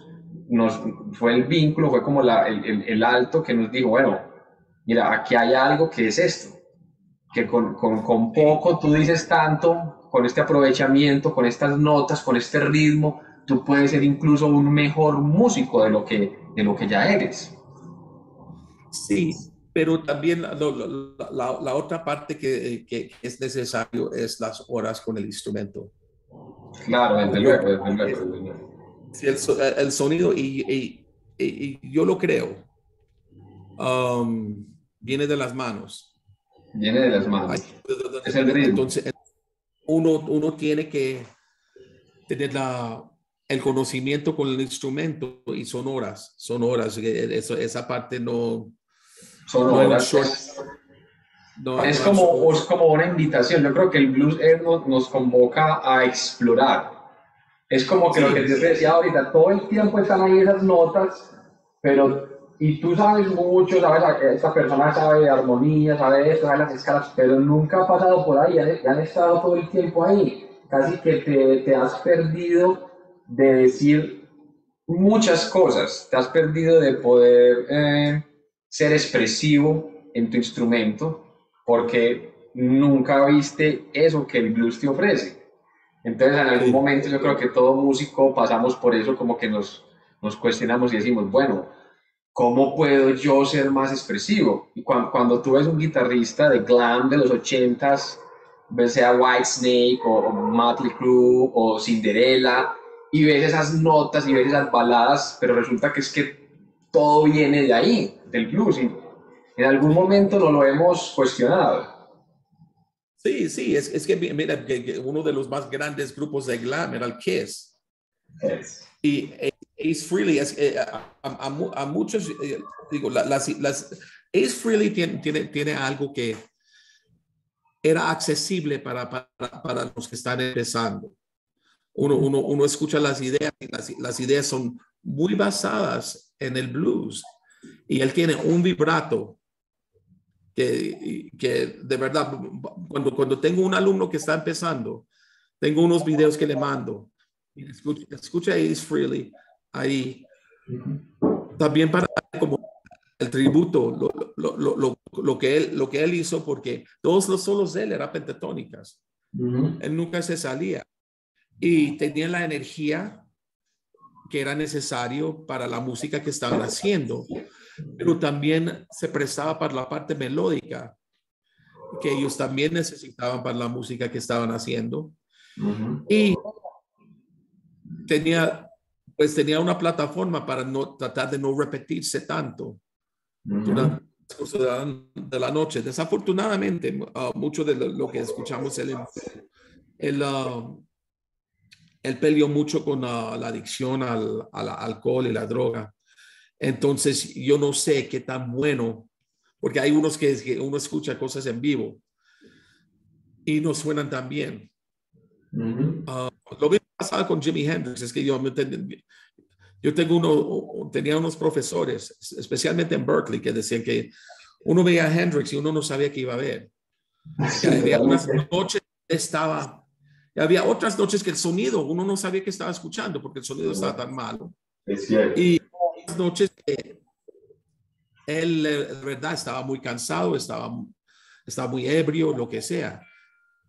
nos fue el vínculo, fue como el alto que nos dijo, bueno, mira, aquí hay algo que es esto, que con sí, poco tú dices tanto, con este aprovechamiento, con estas notas, con este ritmo, tú puedes ser incluso un mejor músico de lo que ya eres. sí, pero también la otra parte que es necesario es las horas con el instrumento. Claro, desde Yo luego, creo desde luego, que desde luego. si el sonido, y yo lo creo, viene de las manos. Viene de las Ahí manos. es donde Es el ritmo. entonces, uno tiene que tener el conocimiento con el instrumento y son horas. Esa parte Son no hay un horas. short, Es no hay como, es como una invitación. Yo creo que el blues nos convoca a explorar. Es como que lo que sí, yo te decía ahorita, todo el tiempo están ahí esas notas, y tú sabes mucho, esta persona sabe de armonía, sabe de esto, sabe las escalas, pero nunca ha pasado por ahí, han estado todo el tiempo ahí. Casi que te has perdido de decir muchas cosas, te has perdido de poder ser expresivo en tu instrumento, porque nunca viste eso que el blues te ofrece. Entonces, en algún sí. momento yo creo que todo músico pasamos por eso, como que nos cuestionamos y decimos, bueno, ¿cómo puedo yo ser más expresivo? Y cuando tú ves un guitarrista de glam de los ochentas, sea Whitesnake o Motley Crue o Cinderella, y ves esas notas y ves esas baladas, pero resulta que es que todo viene de ahí, del blues, y en algún Sí. momento no lo hemos cuestionado. Sí, sí, es que mira, que uno de los más grandes grupos de glam era el Kiss. Es. Y Ace Frehley, a muchos, digo, Ace Frehley tiene algo que era accesible para los que están empezando. Uno escucha las ideas y las ideas son muy basadas en el blues. Y él tiene un vibrato que de verdad, cuando tengo un alumno que está empezando, tengo unos videos que le mando. Y escucha a Ace Frehley ahí, también para como el tributo, lo que él hizo, porque todos los solos de él eran pentatónicas. Uh-huh. Él nunca se salía y tenía la energía que era necesario para la música que estaban haciendo, pero también se prestaba para la parte melódica que ellos también necesitaban para la música que estaban haciendo. Uh-huh. Y tenía, pues tenía una plataforma para no tratar de no repetirse tanto Uh-huh. durante el curso de la noche. Desafortunadamente, mucho de lo que escuchamos, él, uh, él peleó mucho con la adicción al alcohol y la droga. Entonces, yo no sé qué tan bueno, porque hay unos que uno escucha cosas en vivo y no suenan tan bien. Uh-huh. Lo mismo pasaba con Jimi Hendrix, es que tenía unos profesores, especialmente en Berkeley, que decían que uno veía a Hendrix y uno no sabía qué iba a ver. Que Sí, había unas totalmente. noches y había otras noches que el sonido, uno no sabía que estaba escuchando porque el sonido estaba tan malo. Es cierto. Y las noches que él, de verdad, estaba muy cansado, estaba muy ebrio, lo que sea.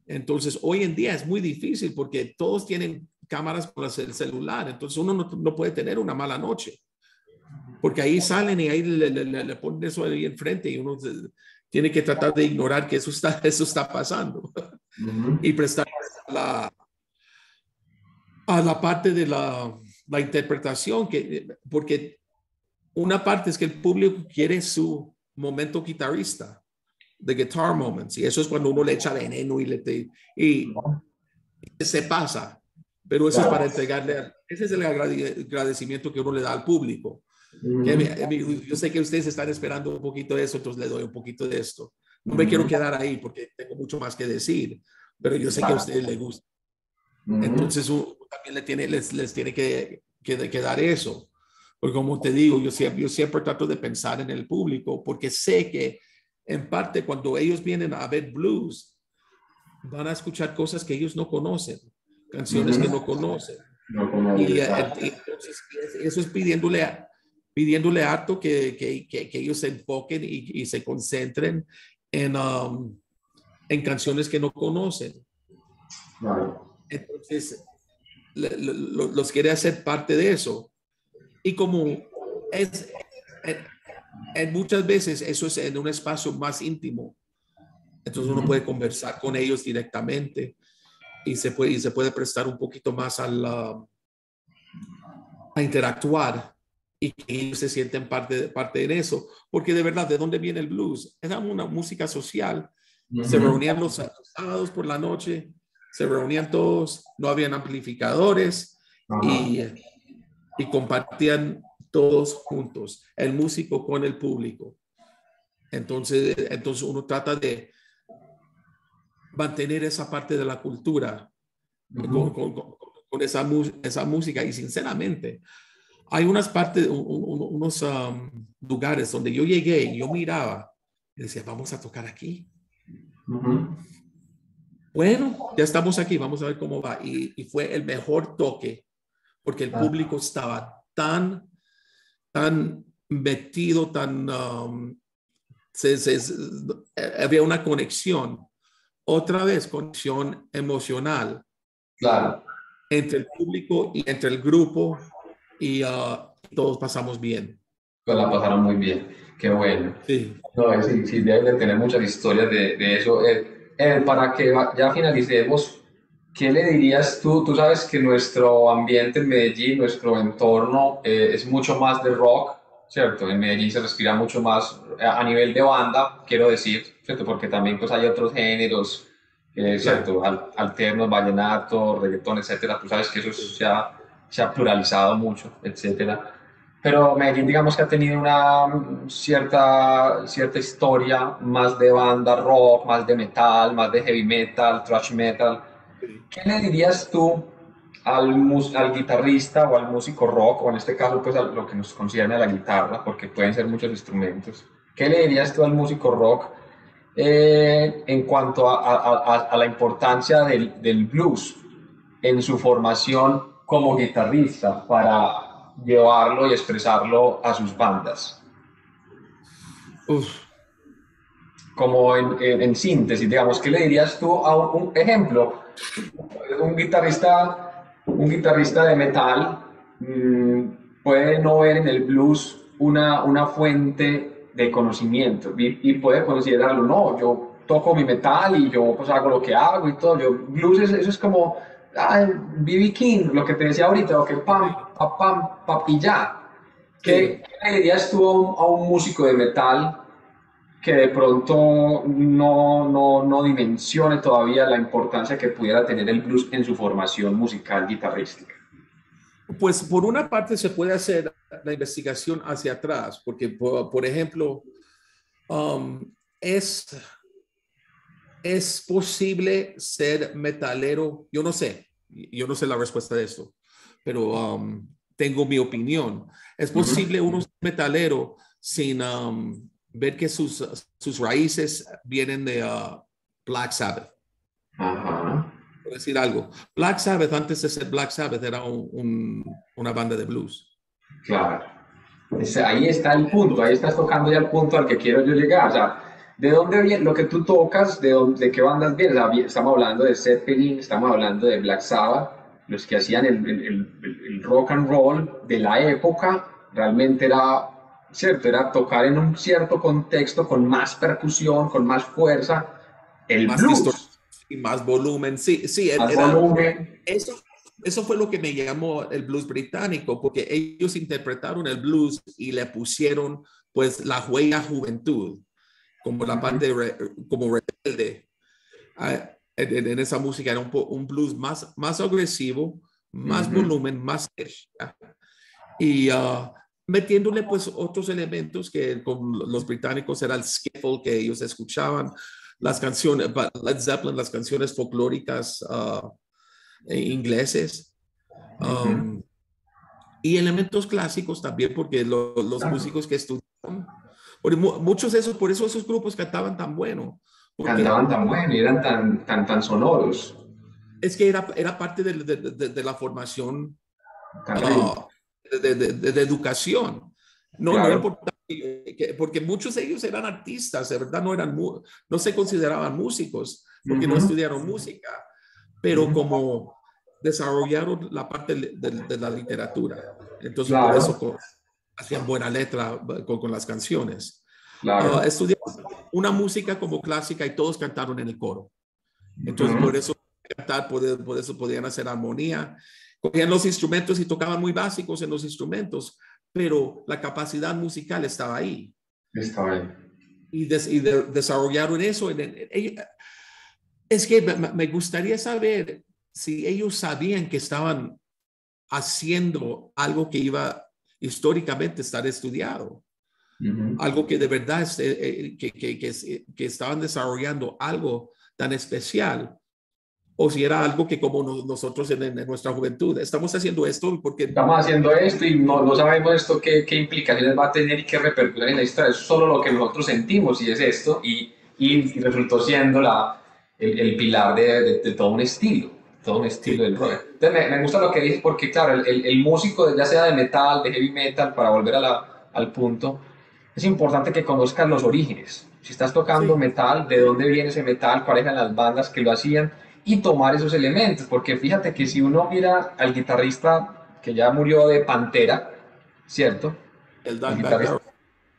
Entonces, hoy en día es muy difícil porque todos tienen cámaras por el celular, entonces uno no puede tener una mala noche, porque ahí salen y ahí le ponen eso ahí enfrente y uno tiene que tratar de ignorar que eso está pasando. y prestar la, a la parte de la interpretación, porque una parte es que el público quiere su momento guitarrista, the guitar moments, y eso es cuando uno le echa veneno y se pasa, pero eso es para Claro. entregarle, ese es el agradecimiento que uno le da al público. Yo sé que ustedes están esperando un poquito de eso, entonces le doy un poquito de esto. No me quiero quedar ahí porque tengo mucho más que decir, pero yo sé que a ustedes les gusta. Entonces uno también les tiene que dar eso. Porque como te digo, yo siempre trato de pensar en el público porque sé que en parte cuando ellos vienen a ver blues, van a escuchar cosas que ellos no conocen, canciones que no conocen. No como Y claro. entonces eso es pidiéndole harto que ellos se enfoquen y se concentren en canciones que no conocen. Claro. Entonces, los quiere hacer parte de eso. Y como es, muchas veces eso es en un espacio más íntimo, entonces uno puede conversar con ellos directamente y se puede prestar un poquito más a interactuar y que ellos se sienten parte de eso. Porque de verdad, ¿de dónde viene el blues? Era una música social. Se reunían los sábados por la noche, se reunían todos, no habían amplificadores Ajá. y compartían todos juntos, el músico con el público. Entonces uno trata de mantener esa parte de la cultura con esa música y sinceramente hay unas partes, unos lugares donde yo llegué y yo miraba y decía, vamos a tocar aquí. Bueno, ya estamos aquí, vamos a ver cómo va. Y fue el mejor toque porque el público estaba tan metido, había una conexión, otra vez conexión emocional Claro. entre el público y entre el grupo y todos pasamos bien. Pues la pasaron muy bien. Qué bueno. Sí. No, sí, sí, deben de tener muchas historias de eso. Para que ya finalicemos, ¿qué le dirías tú? Tú sabes que nuestro ambiente en Medellín, nuestro entorno es mucho más de rock, ¿cierto? En Medellín se respira mucho más a nivel de banda, quiero decir, ¿cierto? Porque también pues hay otros géneros, Claro. ¿cierto? Alternos, vallenato, reggaetón, etcétera. Tú sabes que eso se ha pluralizado mucho, etcétera. Pero Medellín, digamos que ha tenido una cierta historia más de banda rock, más de metal, más de heavy metal, thrash metal. Sí. ¿Qué le dirías tú al guitarrista o al músico rock, o en este caso pues a lo que nos concierne a la guitarra, porque pueden ser muchos instrumentos? ¿Qué le dirías tú al músico rock en cuanto a la importancia del blues en su formación como guitarrista para llevarlo y expresarlo a sus bandas? Uf, Como en síntesis, digamos, ¿qué le dirías tú a un ejemplo? Un guitarrista de metal puede no ver en el blues una fuente de conocimiento y puede considerarlo, no, yo toco mi metal y yo pues hago lo que hago y todo, blues eso es como B.B. King, lo que te decía ahorita, o que pam, pam, pam, pam, y ya. ¿Qué, sí. qué le dirías tú a un músico de metal que de pronto no dimensione todavía la importancia que pudiera tener el blues en su formación musical guitarrística? Pues por una parte se puede hacer la investigación hacia atrás, porque por ejemplo, um, es, es posible ser metalero. Yo no sé la respuesta de esto, pero tengo mi opinión. Es posible uno ser metalero sin ver que sus raíces vienen de Black Sabbath. Ajá, Por decir algo. Black Sabbath, antes de ser Black Sabbath, era una banda de blues. claro. Ahí está el punto, ahí estás tocando ya el punto al que quiero yo llegar. O sea, ¿de dónde viene lo que tú tocas? ¿De qué bandas vienes? O sea, estamos hablando de Zeppelin, estamos hablando de Black Sabbath, los que hacían el rock and roll de la época, realmente era, cierto, era tocar en un cierto contexto, con más percusión, con más fuerza, el Más distorsión. blues. y más volumen. Sí, sí, más volumen. eso, eso fue lo que me llamó el blues británico, porque ellos interpretaron el blues y le pusieron pues la huella juventud, como la parte como rebelde. En esa música era un blues más agresivo, más volumen, más energía. Y metiéndole pues otros elementos que con los británicos era el skiffle que ellos escuchaban, las canciones, Led Zeppelin, las canciones folclóricas ingleses, um, y elementos clásicos también, porque los músicos que estudiaron, muchos de esos, por eso esos grupos cantaban tan bueno, porque Cantaban tan bueno y eran tan sonoros, es que era parte de la formación tan rítmicos. de educación. No Claro. importa, porque muchos de ellos eran artistas, de verdad no se consideraban músicos, porque no estudiaron música, pero como desarrollaron la parte de la literatura. Entonces, por Claro, eso hacían buena letra con las canciones. claro. Estudiaron una música como clásica y todos cantaron en el coro. Entonces, por eso cantar, por eso podían hacer armonía. Cogían los instrumentos y tocaban muy básicos en los instrumentos, pero la capacidad musical estaba ahí. Está bien. Desarrollaron eso. Es que me gustaría saber si ellos sabían que estaban haciendo algo que iba históricamente a estar estudiado, algo que de verdad que estaban desarrollando algo tan especial, o si era algo que como nosotros en nuestra juventud estamos haciendo esto porque Estamos haciendo esto y no sabemos esto qué implicaciones va a tener y qué repercusiones en la historia. Es solo lo que nosotros sentimos y es esto. Y resultó siendo el pilar de todo un estilo sí, del rock. Entonces me gusta lo que dices porque, claro, el músico, ya sea de metal, de heavy metal, para volver al punto, es importante que conozcas los orígenes. Si estás tocando sí, metal, de dónde viene ese metal, cuáles eran las bandas que lo hacían y tomar esos elementos. Porque fíjate que si uno mira al guitarrista que ya murió de Pantera, ¿cierto? el El Dimebag guitarrista. Darrell.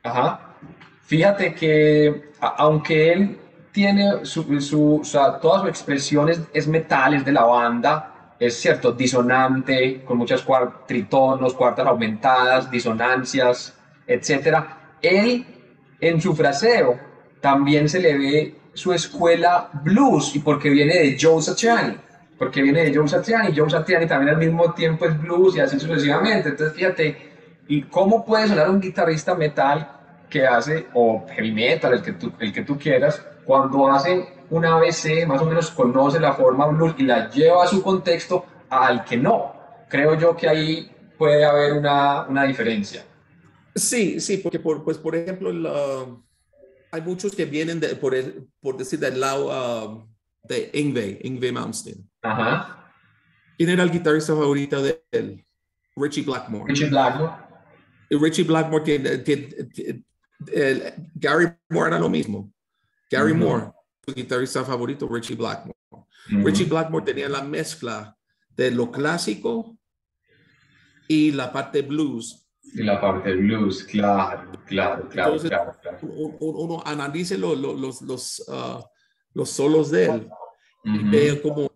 Ajá. Fíjate que aunque él tiene o sea, toda su expresión es metal, es de la banda, es cierto, disonante, con muchas tritonos, cuartas aumentadas, disonancias, etcétera. Él, en su fraseo, también se le ve su escuela blues, y porque viene de Joe Satriani, porque viene de Joe Satriani también al mismo tiempo es blues y así sucesivamente. Entonces, fíjate, ¿y cómo puede sonar un guitarrista metal que hace, o heavy metal, el que tú quieras, cuando hace una ABC, más o menos conoce la forma blues y la lleva a su contexto al que no? Creo yo que ahí puede haber una diferencia. Sí, sí, porque pues, por ejemplo, hay muchos que vienen por decir del lado de Yngwie Malmsteen. Ajá. ¿Quién era el guitarrista favorito de él? Richie Blackmore. Richard Blackmore. Y Richie Blackmore Gary Moore era lo mismo. Gary Moore, su guitarrista favorito, Richie Blackmore. Richie Blackmore tenía la mezcla de lo clásico y la parte blues. Y la parte del blues, claro, claro, claro, Entonces, claro, claro. uno analice los solos de él y ve como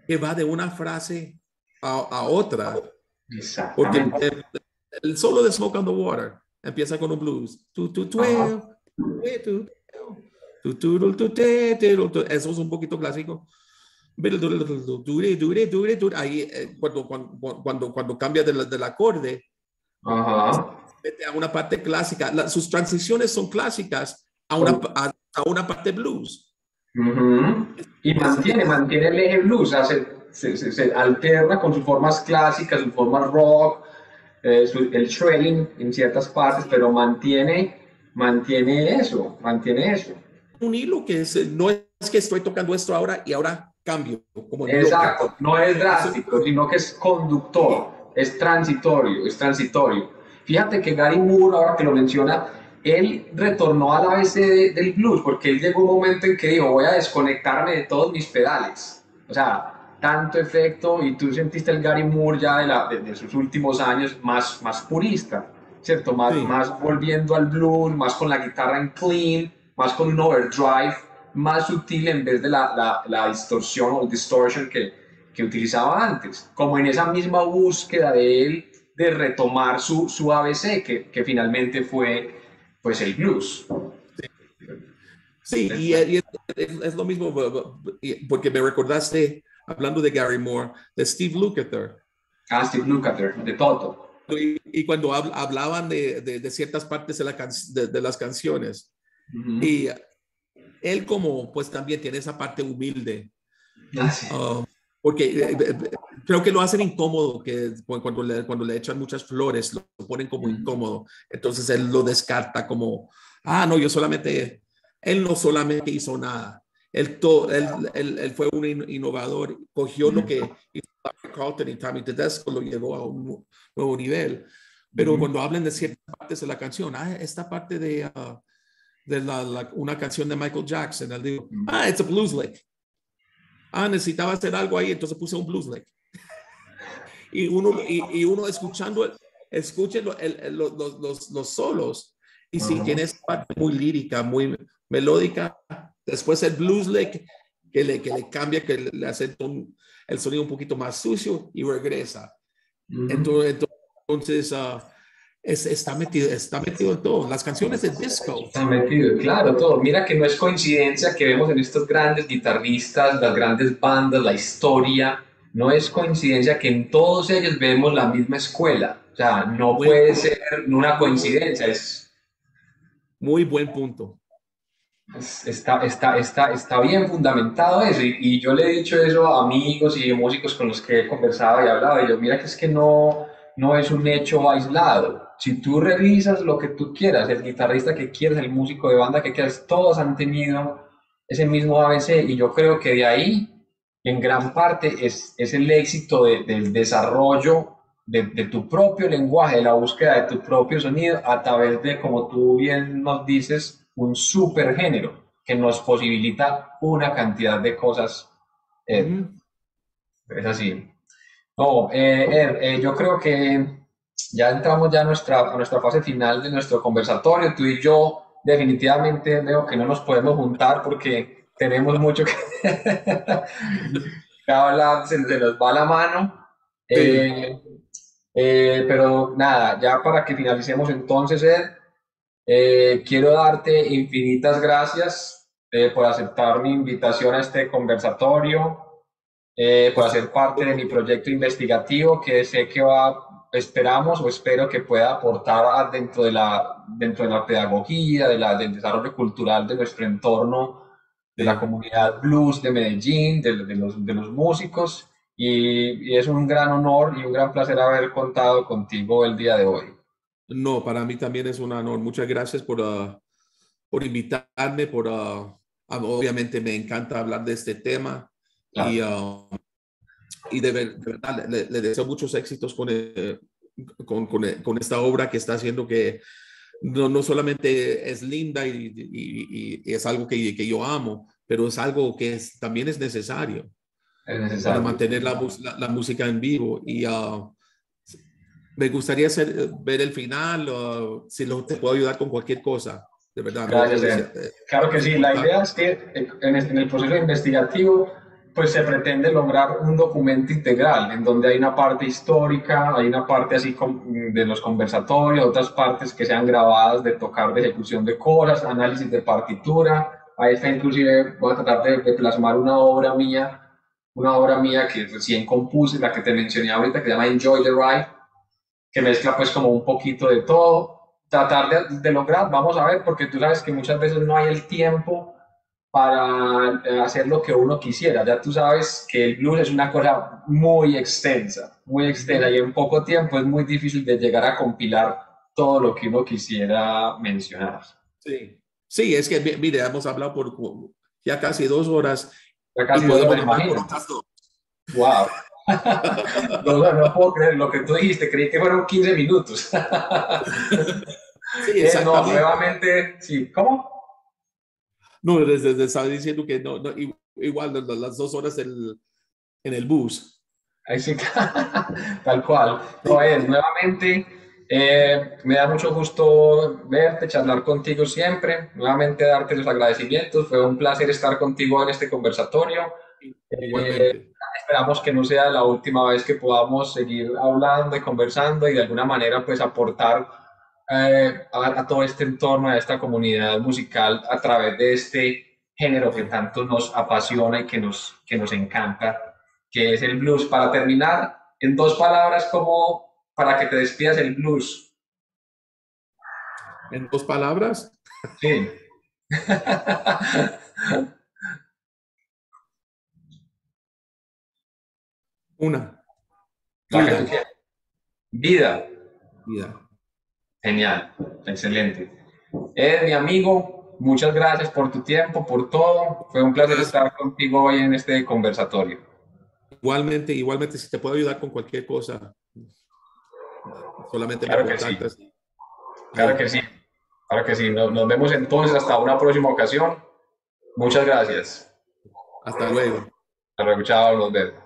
que va de una frase a otra. Porque Exactamente. el solo de Smoke on the Water empieza con un blues. Ajá. Eso es un poquito clásico. Ahí, cuando cambia del acorde, Ajá. mete a una parte clásica. Sus transiciones son clásicas a una parte blues. Ujú. Y Es, mantiene el eje blues, o sea, se alterna con sus formas clásicas, sus formas rock, el shredding en ciertas partes, pero mantiene eso. un hilo que no es que estoy tocando esto ahora y ahora cambio, como en bloque. Exacto, no es Eso, drástico, sino que es conductor, es transitorio, es transitorio. Fíjate que Gary Moore, ahora que lo menciona, él retornó al ABC del blues, porque él llegó un momento en que dijo, voy a desconectarme de todos mis pedales. O sea, tanto efecto, y tú sentiste el Gary Moore ya de sus últimos años más purista, ¿cierto? sí. Más volviendo al blues, más con la guitarra en clean, más con un overdrive más sutil en vez de la distorsión o distortion que utilizaba antes, como en esa misma búsqueda de él de retomar su ABC, que finalmente fue pues el blues. Sí, es lo mismo, porque me recordaste, hablando de Gary Moore, de Steve Lukather. Ah, Steve Lukather, de Toto. Y cuando hablaban de ciertas partes de las canciones, y él como pues también tiene esa parte humilde, Ah, sí. porque creo que lo hacen incómodo, que cuando le echan muchas flores, lo ponen como incómodo, entonces él lo descarta como, no, él no solamente hizo nada, él fue un innovador, cogió lo que hizo Carlton y Tommy Tedesco, lo llevó a un nuevo nivel, pero cuando hablan de ciertas partes de la canción, esta parte de una canción de Michael Jackson, él dijo, it's a blues lick. Necesitaba hacer algo ahí, entonces puse un blues lick. Y uno escuche los solos, y si tienes parte muy lírica, muy melódica, después el blues lick que le cambia, que le hace el sonido un poquito más sucio y regresa. Entonces está metido en todo. Las canciones de disco. Está metido, claro, todo. Mira que no es coincidencia que vemos en estos grandes guitarristas, las grandes bandas, la historia. No es coincidencia que en todos ellos vemos la misma escuela. O sea, no Buen, puede ser una coincidencia. muy buen punto. Está bien fundamentado eso. Y yo le he dicho eso a amigos y músicos con los que he conversado y hablado. Y yo, mira que es que no es un hecho aislado. Si tú revisas lo que tú quieras, el guitarrista que quieras, el músico de banda que quieras, todos han tenido ese mismo ABC. Y yo creo que de ahí, en gran parte, es el éxito del desarrollo de tu propio lenguaje, de la búsqueda de tu propio sonido a través de, como tú bien nos dices, un supergénero que nos posibilita una cantidad de cosas. Es así. No, yo creo que ya entramos ya a nuestra fase final de nuestro conversatorio. Tú y yo definitivamente veo que no nos podemos juntar porque tenemos mucho que, que hablar, se nos va la mano. Sí. Pero nada, ya para que finalicemos entonces, Ed, quiero darte infinitas gracias por aceptar mi invitación a este conversatorio, por hacer parte de mi proyecto investigativo que sé que esperamos o espero que pueda aportar dentro de la pedagogía, del desarrollo cultural de nuestro entorno, de la comunidad blues de Medellín, de los músicos, y es un gran honor y un gran placer haber contado contigo el día de hoy. No, para mí también es un honor. Muchas gracias por invitarme, obviamente me encanta hablar de este tema, Claro. y de verdad le deseo muchos éxitos con esta obra que está haciendo, que no solamente es linda y es algo que yo amo, pero es algo que también es necesario Es para necesario. mantener la música en vivo. Y me gustaría ver el final, o si te puedo ayudar con cualquier cosa. De verdad, no Gracias, dudes. Ed. Claro que sí, la idea es que en el proceso investigativo pues se pretende lograr un documento integral en donde hay una parte histórica, hay una parte así de los conversatorios, otras partes que sean grabadas de tocar de ejecución de cosas, análisis de partitura. Ahí está inclusive, voy a tratar de plasmar una obra mía que recién compuse, la que te mencioné ahorita, que se llama Enjoy the Ride, que mezcla pues como un poquito de todo, tratar de lograr, vamos a ver, porque tú sabes que muchas veces no hay el tiempo para hacer lo que uno quisiera. Ya tú sabes que el blues es una cosa muy extensa y en poco tiempo es muy difícil de llegar a compilar todo lo que uno quisiera mencionar. Sí, sí, es que, mire, hemos hablado por ya casi 2 horas Ya y casi 2 horas, podemos hablar por imagínate. otras 2. Wow. No puedo creer lo que tú dijiste, creí que fueron 15 minutos. Sí, No, exactamente. nuevamente, sí, ¿cómo? No, desde estaba diciendo que no, igual las 2 horas en el bus. Ahí sí, tal cual. No, nuevamente, Me da mucho gusto verte, charlar contigo siempre, nuevamente darte los agradecimientos. Fue un placer estar contigo en este conversatorio. Igualmente. Esperamos que no sea la última vez que podamos seguir hablando y conversando y de alguna manera pues aportar a todo este entorno, a esta comunidad musical a través de este género que tanto nos apasiona y que nos encanta, que es el blues. Para terminar, en dos palabras, como para que te despidas el blues. En dos palabras, Sí. una, La que tú vida, quieras. Vida. vida. Genial, excelente. Mi amigo, muchas gracias por tu tiempo, por todo. Fue un placer Gracias. estar contigo hoy en este conversatorio. Igualmente, igualmente, si te puedo ayudar con cualquier cosa, solamente me Claro que sí, contactas. claro que Ahí. sí, claro que sí. Nos vemos entonces hasta una próxima ocasión. Muchas gracias. Hasta luego. Hasta luego, chao, nos vemos.